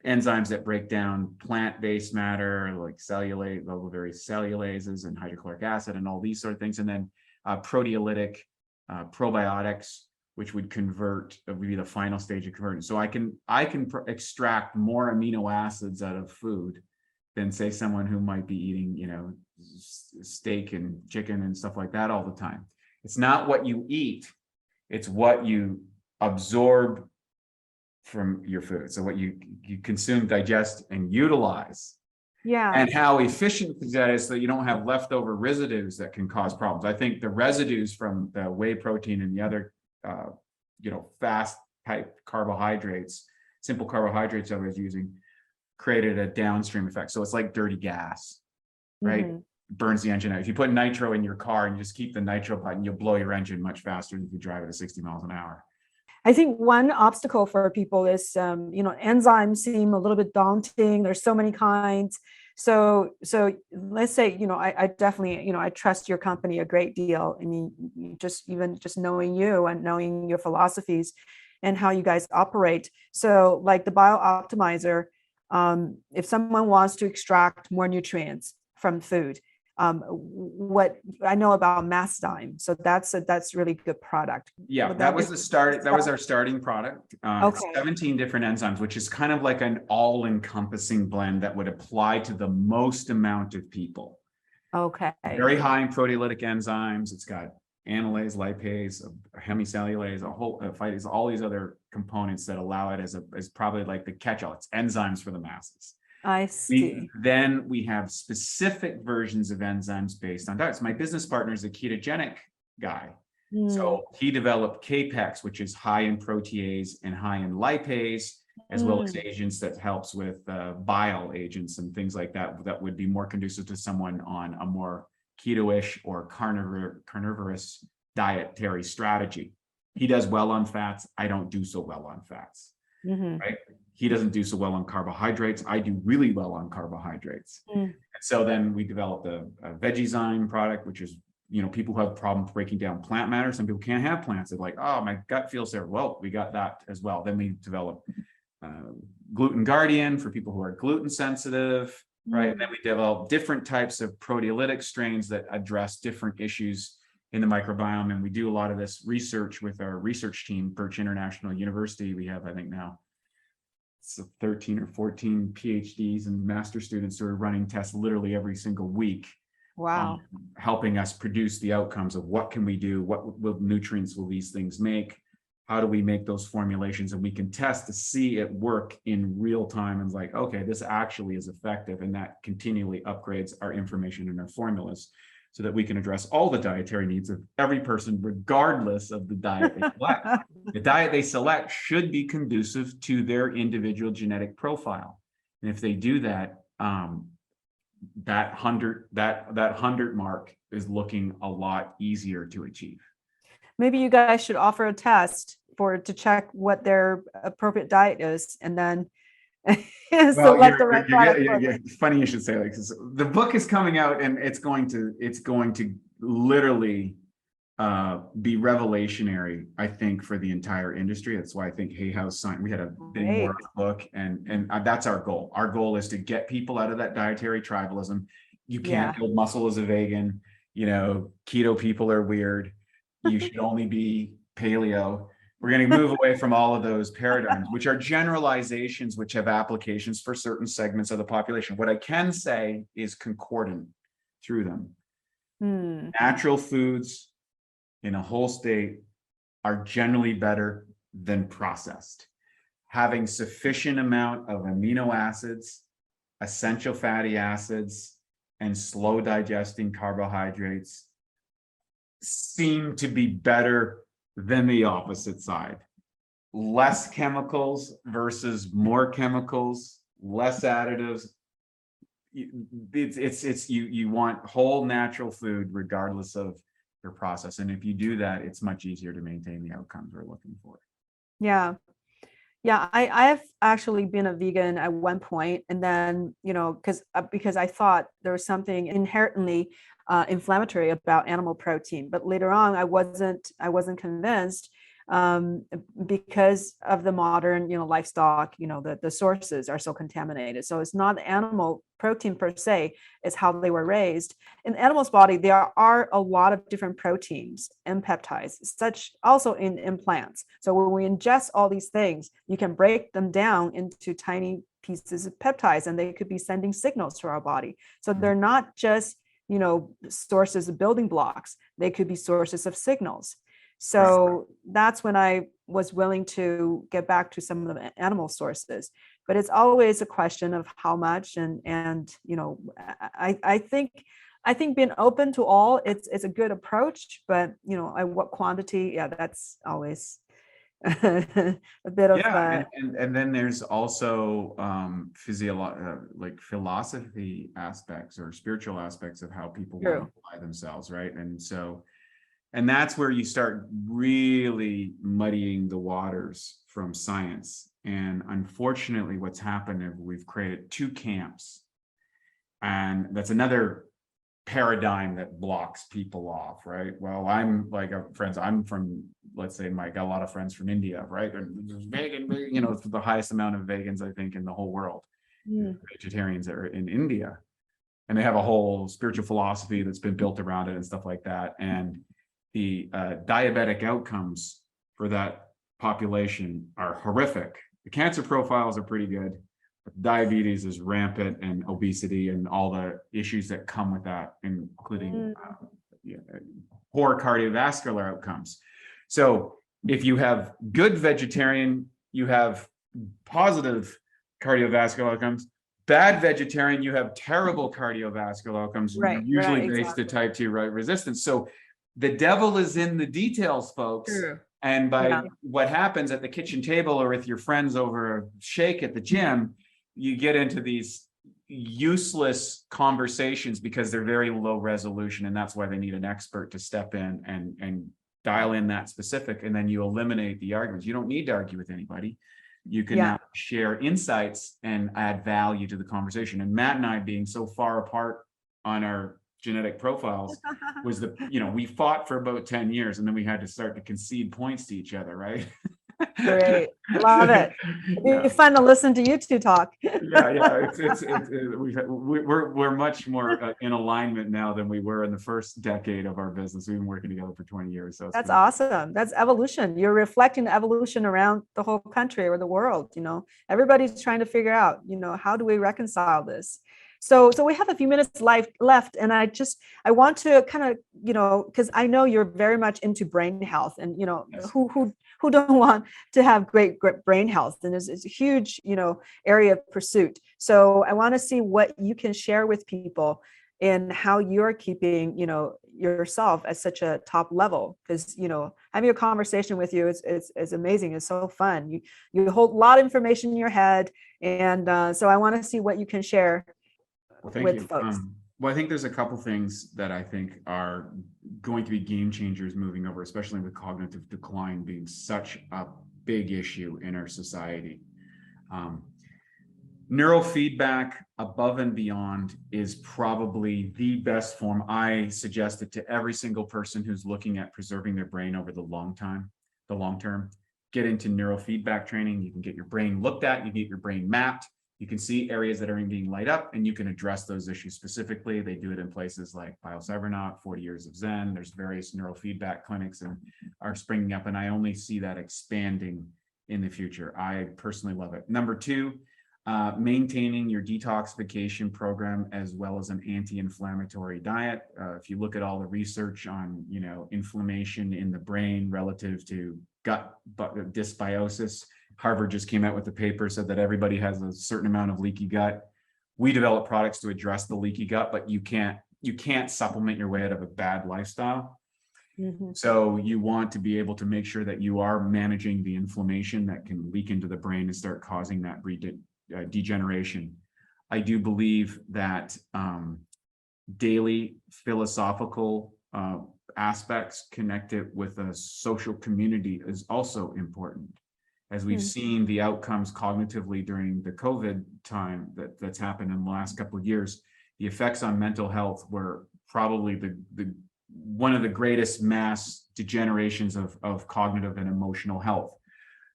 enzymes that break down plant-based matter like cellulase, various cellulases and hydrochloric acid and all these sort of things. And then proteolytic probiotics, which would convert, would be the final stage of conversion. So I can extract more amino acids out of food than say someone who might be eating, steak and chicken and stuff like that all the time. It's not what you eat, it's what you absorb from your food. So what you consume, digest, and utilize. Yeah. And how efficient that is so you don't have leftover residues that can cause problems. I think the residues from the whey protein and the other, fast type carbohydrates, simple carbohydrates I was using, created a downstream effect. So it's like dirty gas, right? Burns the engine out. If you put nitro in your car and you just keep the nitro button, you'll blow your engine much faster than if you drive it at 60 miles an hour. I think one obstacle for people is, enzymes seem a little bit daunting. There's so many kinds. So let's say, I definitely, I trust your company a great deal. I mean, just knowing you and knowing your philosophies and how you guys operate. So like the BiOptimizer, if someone wants to extract more nutrients from food, what I know about Mastime, so that's really good product. Yeah, that was the start. That was our starting product. Okay. 17 different enzymes, which is kind of like an all-encompassing blend that would apply to the most amount of people. Okay. Very high in proteolytic enzymes. It's got amylase, lipase, hemicellulase, a whole phytase, all these other components that allow it as probably like the catch-all. It's enzymes for the masses. I see. Then we have specific versions of enzymes based on diets. My business partner is a ketogenic guy. So he developed Capex, which is high in protease and high in lipase, as well as agents that helps with bile agents and things like that, that would be more conducive to someone on a more keto-ish or carnivorous dietary strategy. He does well on fats. I don't do so well on fats. Mhm. right? He doesn't do so well on carbohydrates. I do really well on carbohydrates. Mm. And so then we developed a Vegzyme product, which is, people who have problems breaking down plant matter. Some people can't have plants. They're like, oh, my gut feels there. Well, we got that as well. Then we developed Gluten Guardian for people who are gluten sensitive, right? And then we developed different types of proteolytic strains that address different issues in the microbiome. And we do a lot of this research with our research team, Birch International University. We have, I think now, 13 or 14 PhDs and master students who are running tests literally every single week. Wow. Helping us produce the outcomes of what can we do, what nutrients will these things make, how do we make those formulations, and we can test to see it work in real time, and like, okay, this actually is effective, and that continually upgrades our information and our formulas so that we can address all the dietary needs of every person, regardless of the diet they select. The diet they select should be conducive to their individual genetic profile. And if they do that, that 100 mark is looking a lot easier to achieve. Maybe you guys should offer a test to check what their appropriate diet is, and then select the right product. It's funny you should say that, because the book is coming out, and it's going to literally be revelationary, I think, for the entire industry. That's why I think Hay House signed. We had a big more book, and that's our goal. Our goal is to get people out of that dietary tribalism. You can't build muscle as a vegan. Keto people are weird. You should only be paleo. We're going to move away from all of those paradigms, which are generalizations, which have applications for certain segments of the population. What I can say is concordant through them. Natural foods in a whole state are generally better than processed. Having sufficient amount of amino acids, essential fatty acids, and slow digesting carbohydrates seem to be better than the opposite side. Less chemicals versus more chemicals, less additives. You want whole natural food regardless of your process. And if you do that, it's much easier to maintain the outcomes we're looking for. Yeah. I have actually been a vegan at one point, and then, because I thought there was something inherently inflammatory about animal protein, but later on I wasn't convinced, because of the modern livestock. The sources are so contaminated. So it's not animal protein per se, it's how they were raised. In the animal's body, there are a lot of different proteins and peptides, such also in plants. So when we ingest all these things, you can break them down into tiny pieces of peptides, and they could be sending signals to our body. So they're not just sources of building blocks, they could be sources of signals. So that's when I was willing to get back to some of the animal sources. But it's always a question of how much, and I think being open to all, it's a good approach, but what quantity, that's always a bit of and then there's also like philosophy aspects or spiritual aspects of how people want to apply themselves, right? And that's where you start really muddying the waters from science. And unfortunately, what's happened is we've created two camps. And that's another paradigm that blocks people off, right? Well, I'm like I'm from, let's say, I got a lot of friends from India, right? And there's vegan, it's the highest amount of vegans, I think, in the whole world. Vegetarians are in India. And they have a whole spiritual philosophy that's been built around it and stuff like that. And the diabetic outcomes for that population are horrific. The cancer profiles are pretty good, but diabetes is rampant, and obesity and all the issues that come with that, including poor cardiovascular outcomes. So if you have good vegetarian, you have positive cardiovascular outcomes. Bad vegetarian, you have terrible cardiovascular outcomes, usually based to type 2 resistance. So the devil is in the details, folks. True. And by what happens at the kitchen table or with your friends over a shake at the gym, you get into these useless conversations because they're very low resolution. And that's why they need an expert to step in and dial in that specific. And then you eliminate the arguments. You don't need to argue with anybody. You can now share insights and add value to the conversation. And Matt and I, being so far apart on our genetic profiles, was we fought for about 10 years, and then we had to start to concede points to each other, right? Great. Love it. It'd be fun to listen to you two talk. We're much more in alignment now than we were in the first decade of our business. We've been working together for 20 years. So that's awesome. That's evolution. You're reflecting evolution around the whole country or the world. Everybody's trying to figure out, how do we reconcile this? So we have a few minutes left, and I want to kind of, because I know you're very much into brain health, and Yes. who don't want to have great brain health, and it's a huge area of pursuit. So I want to see what you can share with people in how you're keeping yourself at such a top level, because having a conversation with you is amazing. It's so fun. You hold a lot of information in your head, and so I want to see what you can share. Well, thank you. Folks. Well, I think there's a couple things that I think are going to be game changers moving over, especially with cognitive decline being such a big issue in our society. Neurofeedback above and beyond is probably the best form. I suggest it to every single person who's looking at preserving their brain over the long term. Get into neurofeedback training. You can get your brain looked at, you can get your brain mapped. You can see areas that are being light up, and you can address those issues specifically. They do it in places like BioCybernaut, 40 Years of Zen. There's various neurofeedback clinics and are springing up, and I only see that expanding in the future. I personally love it. Number two, maintaining your detoxification program as well as an anti-inflammatory diet. If you look at all the research on, inflammation in the brain relative to gut dysbiosis, Harvard just came out with a paper, said that everybody has a certain amount of leaky gut. We develop products to address the leaky gut, but you can't supplement your way out of a bad lifestyle. Mm-hmm. So you want to be able to make sure that you are managing the inflammation that can leak into the brain and start causing that degeneration. I do believe that daily philosophical aspects connected with a social community is also important. As we've seen the outcomes cognitively during the COVID time that's happened in the last couple of years, the effects on mental health were probably one of the greatest mass degenerations of cognitive and emotional health.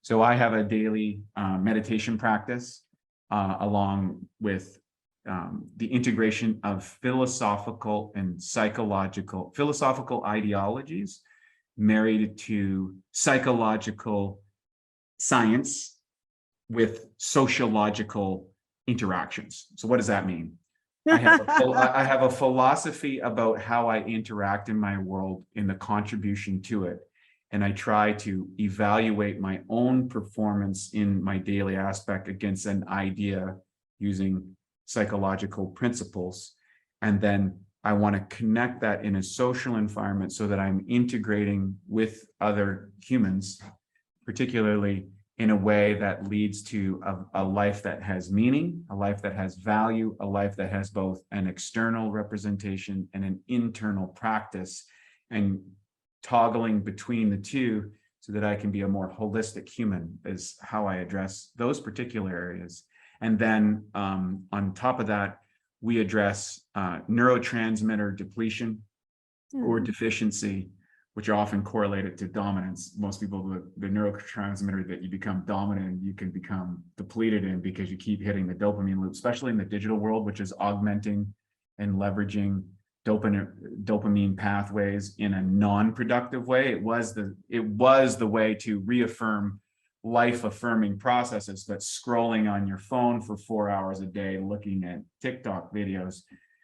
So I have a daily meditation practice along with the integration of philosophical ideologies married to psychological science with sociological interactions. So what does that mean? I have a philosophy about how I interact in my world, in the contribution to it. And I try to evaluate my own performance in my daily aspect against an idea using psychological principles. And then I want to connect that in a social environment so that I'm integrating with other humans, particularly in a way that leads to a life that has meaning, a life that has value, a life that has both an external representation and an internal practice, and toggling between the two so that I can be a more holistic human is how I address those particular areas. And then on top of that, we address neurotransmitter depletion or deficiency, which are often correlated to dominance. Most people, the neurotransmitter that you become dominant in, you can become depleted in because you keep hitting the dopamine loop, especially in the digital world, which is augmenting and leveraging dopamine pathways in a non-productive way. It was the way to reaffirm life-affirming processes, but scrolling on your phone for 4 hours a day, looking at TikTok videos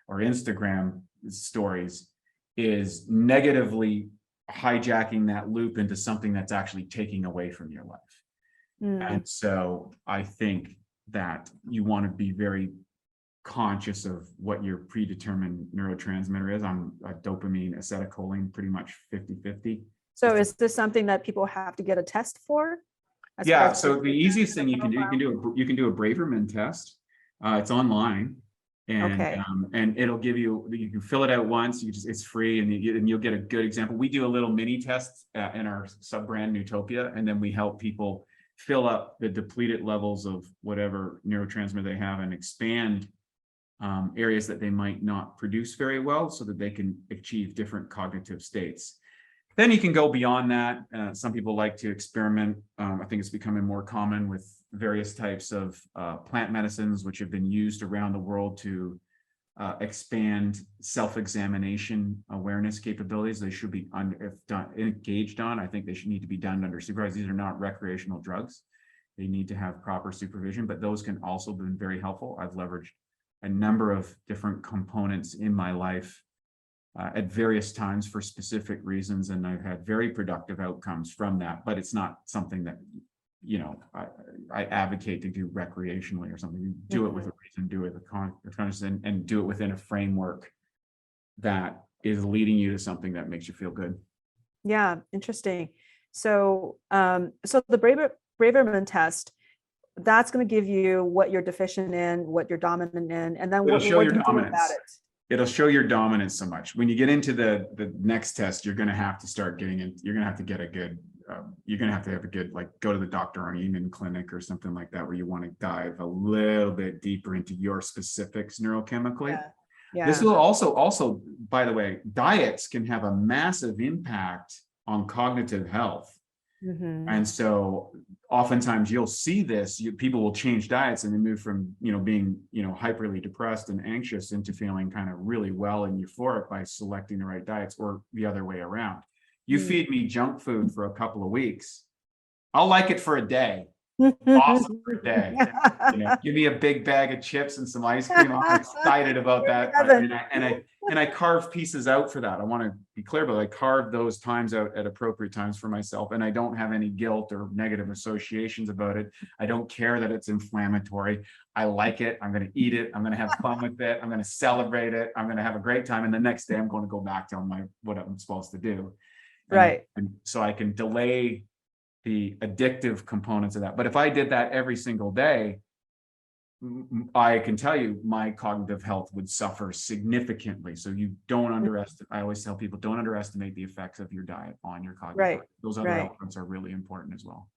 or Instagram stories is negatively hijacking that loop into something that's actually taking away from your life. And so I think that you want to be very conscious of what your predetermined neurotransmitter is. I'm a dopamine, acetylcholine, pretty much 50-50. So is this something that people have to get a test for? Yeah, so the easiest thing you can do, you can do a Braverman test. It's online. And it'll give you can fill it out once, it's free, and you'll get a good example. We do a little mini test in our sub brand Newtopia, and then we help people fill up the depleted levels of whatever neurotransmitter they have and expand areas that they might not produce very well so that they can achieve different cognitive states. Then you can go beyond that. Some people like to experiment. I think it's becoming more common with various types of plant medicines, which have been used around the world to expand self-examination awareness capabilities. They should be engaged on. I think they should need to be done under supervision. These are not recreational drugs. They need to have proper supervision, but those can also be very helpful. I've leveraged a number of different components in my life at various times for specific reasons, and I've had very productive outcomes from that. But it's not something that, you know, I advocate to do recreationally or something. You do it with a reason, do it with a conscious, and do it within a framework that is leading you to something that makes you feel good. Yeah, interesting. So, so the Braverman test, that's going to give you what you're deficient in, what you're dominant in, and then what do you do about it? It'll show your dominance so much. When you get into the next test, you're going to have to start getting in. You're going to have to get a good. You're going to have a good, like, go to the Dr. Arneman clinic or something like that, where you want to dive a little bit deeper into your specifics neurochemically. Yeah. Yeah. This will also, by the way, diets can have a massive impact on cognitive health. Mm-hmm. And so oftentimes you'll see this, people will change diets and they move from, you know, being, you know, hyperly depressed and anxious into feeling kind of really well and euphoric by selecting the right diets, or the other way around. You feed me junk food for a couple of weeks, I'll like it for a day. Awesome for a day. You know, give me a big bag of chips and some ice cream. I'm excited about that. And I carve pieces out for that. I want to be clear about it. I carve those times out at appropriate times for myself, and I don't have any guilt or negative associations about it. I don't care that it's inflammatory. I like it. I'm going to eat it. I'm going to have fun with it. I'm going to celebrate it. I'm going to have a great time. And the next day I'm going to go back to what I'm supposed to do. Right. And so I can delay the addictive components of that. But if I did that every single day, I can tell you my cognitive health would suffer significantly. So you don't underestimate. I always tell people, don't underestimate the effects of your diet on your cognitive health. Those other elements are really important as well.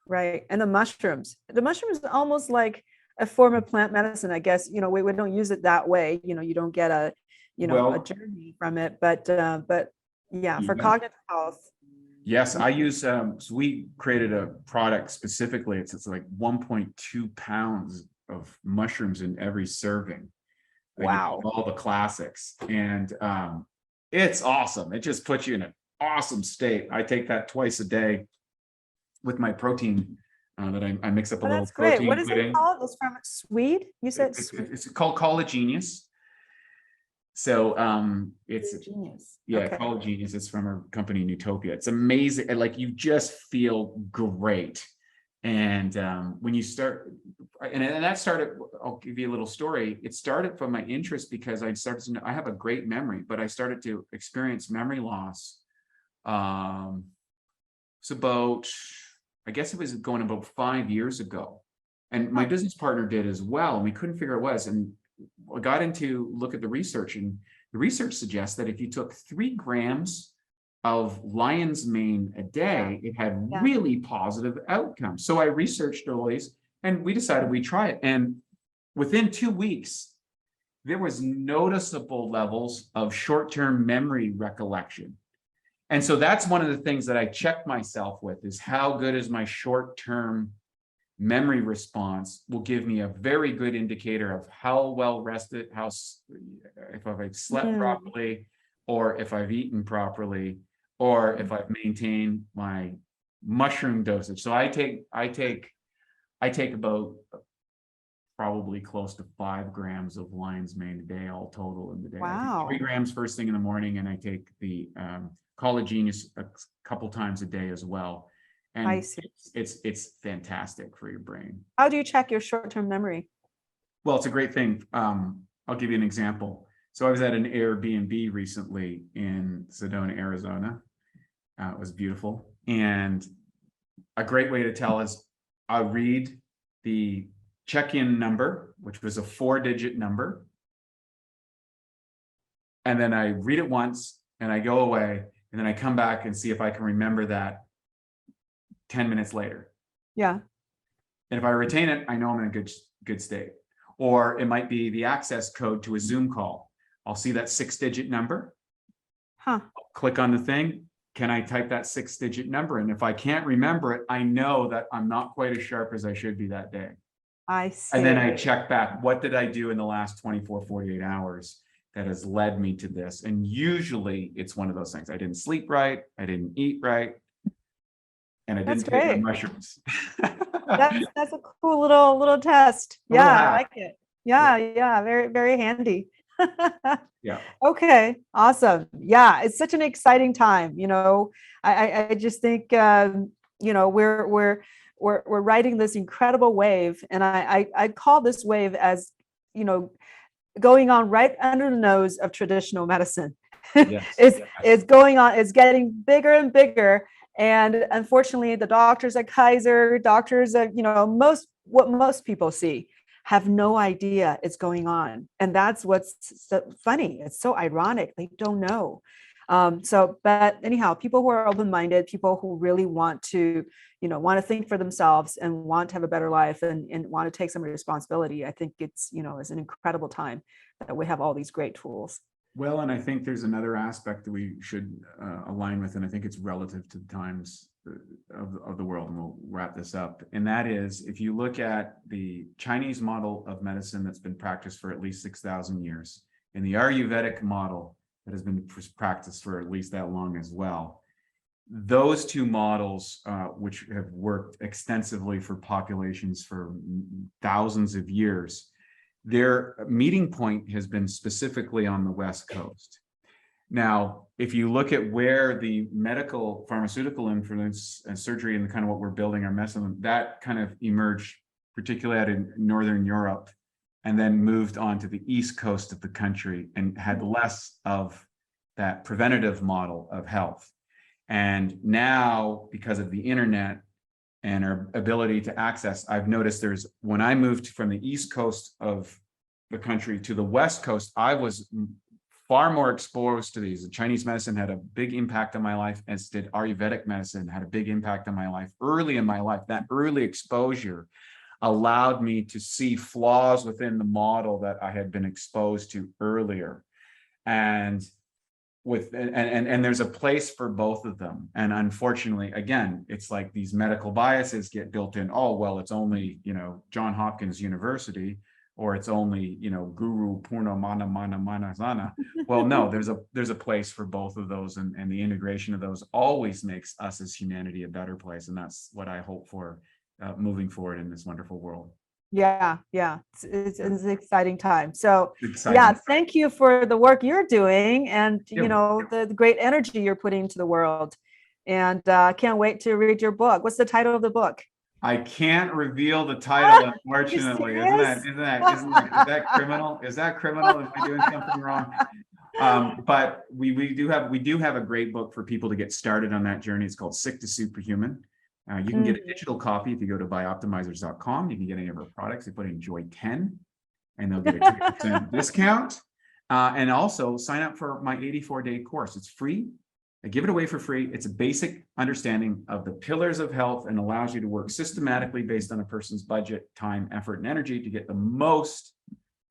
Right. And the mushrooms are almost like a form of plant medicine, I guess. You know, we don't use it that way. You know, you don't get a journey from it, but yeah, for cognitive health. Yes, I use, so we created a product specifically. It's like 1.2 pounds of mushrooms in every serving. Wow. All the classics. And it's awesome. It just puts you in an awesome state. I take that twice a day with my protein that I mix up a little protein. That's great. What is it called? It's from Swede? You said it's called Collagenius. So it's genius. Collagenius. It's from our company Nutopia. It's amazing. Like, you just feel great. And when you start, and that started, I'll give you a little story. It started from my interest because I started to know, I have a great memory, but I started to experience memory loss. It's about, I guess it was going about 5 years ago. And my business partner did as well. And we couldn't figure what it was. And I got into look at the research, and the research suggests that if you took 3 grams of lion's mane a day, it had really positive outcomes. So I researched all these, and we decided we'd try it. And within 2 weeks, there was noticeable levels of short-term memory recollection. And so that's one of the things that I check myself with, is how good is my short-term memory response. Will give me a very good indicator of how well rested, if I've slept properly, or if I've eaten properly, or if I've maintained my mushroom dosage. So I take about probably close to 5 grams of lion's mane a day, all total in the day. Wow. 3 grams first thing in the morning, and I take the Collagenius a couple times a day as well. And I see. It's fantastic for your brain. How do you check your short-term memory? Well, it's a great thing. I'll give you an example. So I was at an Airbnb recently in Sedona, Arizona. It was beautiful. And a great way to tell is I read the check-in number, which was a 4-digit number. And then I read it once and I go away, and then I come back and see if I can remember that 10 minutes later. Yeah. And if I retain it, I know I'm in a good state. Or it might be the access code to a Zoom call. I'll see that 6-digit number. Click on the thing. Can I type that 6-digit number? And if I can't remember it, I know that I'm not quite as sharp as I should be that day. I see. And then I check back, what did I do in the last 24, 48 hours that has led me to this? And usually it's one of those things. I didn't sleep right. I didn't eat right. And I didn't take my mushrooms. That's a cool little test. Yeah, I like it. Yeah, very, very handy. Yeah. Okay, awesome. Yeah, it's such an exciting time. I just think we're riding this incredible wave, and I call this wave as going on right under the nose of traditional medicine. Yes. It's going on. It's getting bigger and bigger. And unfortunately, the doctors at Kaiser, doctors at, what most people see have no idea it's going on. And that's what's so funny. It's so ironic. They don't know. But anyhow, people who are open-minded, people who really want to think for themselves and want to have a better life and want to take some responsibility. I think it's an incredible time that we have all these great tools. Well, and I think there's another aspect that we should align with, and I think it's relative to the times of the world, and we'll wrap this up. And that is, if you look at the Chinese model of medicine that's been practiced for at least 6,000 years, and the Ayurvedic model that has been practiced for at least that long as well, those two models, which have worked extensively for populations for thousands of years, their meeting point has been specifically on the West Coast. Now, if you look at where the medical pharmaceutical influence and surgery and kind of what we're building our medicine, that kind of emerged particularly out in Northern Europe, and then moved on to the East Coast of the country and had less of that preventative model of health. And now, because of the internet and our ability to access, I've noticed when I moved from the East Coast of the country to the West Coast, I was far more exposed to these. The Chinese medicine had a big impact on my life, as did Ayurvedic medicine had a big impact on my life early in my life. That early exposure allowed me to see flaws within the model that I had been exposed to earlier. And there's a place for both of them. And unfortunately, again, it's like these medical biases get built in. Oh, well, it's only, John Hopkins University, or it's only, Guru Purna Mana Mana Mana Zana. Well, no, there's a place for both of those, and the integration of those always makes us as humanity a better place. And that's what I hope for moving forward in this wonderful world. Yeah. It's an exciting time. So thank you for the work you're doing, and the great energy you're putting into the world. And can't wait to read your book. What's the title of the book? I can't revel the title, unfortunately. Isn't that criminal? Is that criminal? Am I doing something wrong? But we do have a great book for people to get started on that journey. It's called Sick to Superhuman. You can get a digital copy if you go to BiOptimizers.com. You can get any of our products. They put in Joy 10, and they'll get a 10% discount. And also sign up for my 84-day course. It's free. I give it away for free. It's a basic understanding of the pillars of health and allows you to work systematically based on a person's budget, time, effort, and energy to get the most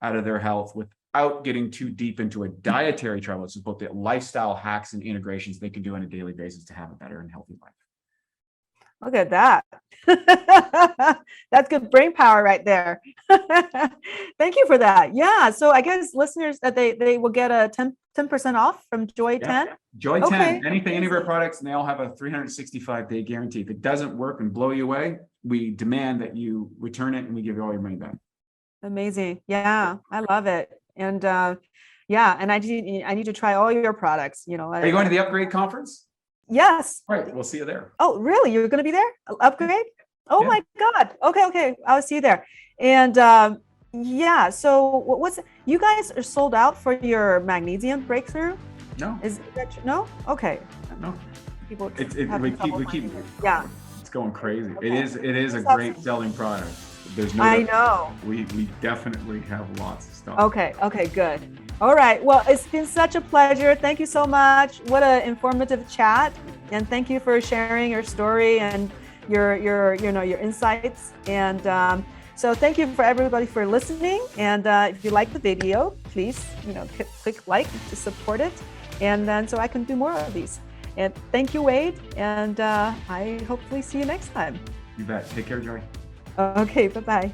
out of their health without getting too deep into a dietary trouble. It's about the lifestyle hacks and integrations they can do on a daily basis to have a better and healthy life. Look at that. That's good brain power right there. Thank you for that. Yeah. So I guess listeners that they will get a 10% off from Joy 10. Joy 10, any of our products, and they all have a 365-day guarantee. If it doesn't work and blow you away, we demand that you return it and we give you all your money back. Amazing. Yeah, I love it. And and I need to try all your products. Are you going to the Upgrade conference? Yes. All right, we'll see you there. Oh, really? You're going to be there? Upgrade? Oh my God. Okay. I'll see you there. And so what's you guys are sold out for your magnesium breakthrough? No. Is that no? Okay. No. People we keep it's going crazy. Okay. It is a great selling product. There's no I know. We definitely have lots of stuff. Okay, good. All right. Well, it's been such a pleasure. Thank you so much. What an informative chat. And thank you for sharing your story and your insights. And so thank you for everybody for listening. And if you like the video, please, click like to support it. And then so I can do more of these. And thank you, Wade. And I hopefully see you next time. You bet. Take care, Joy. Okay, bye-bye.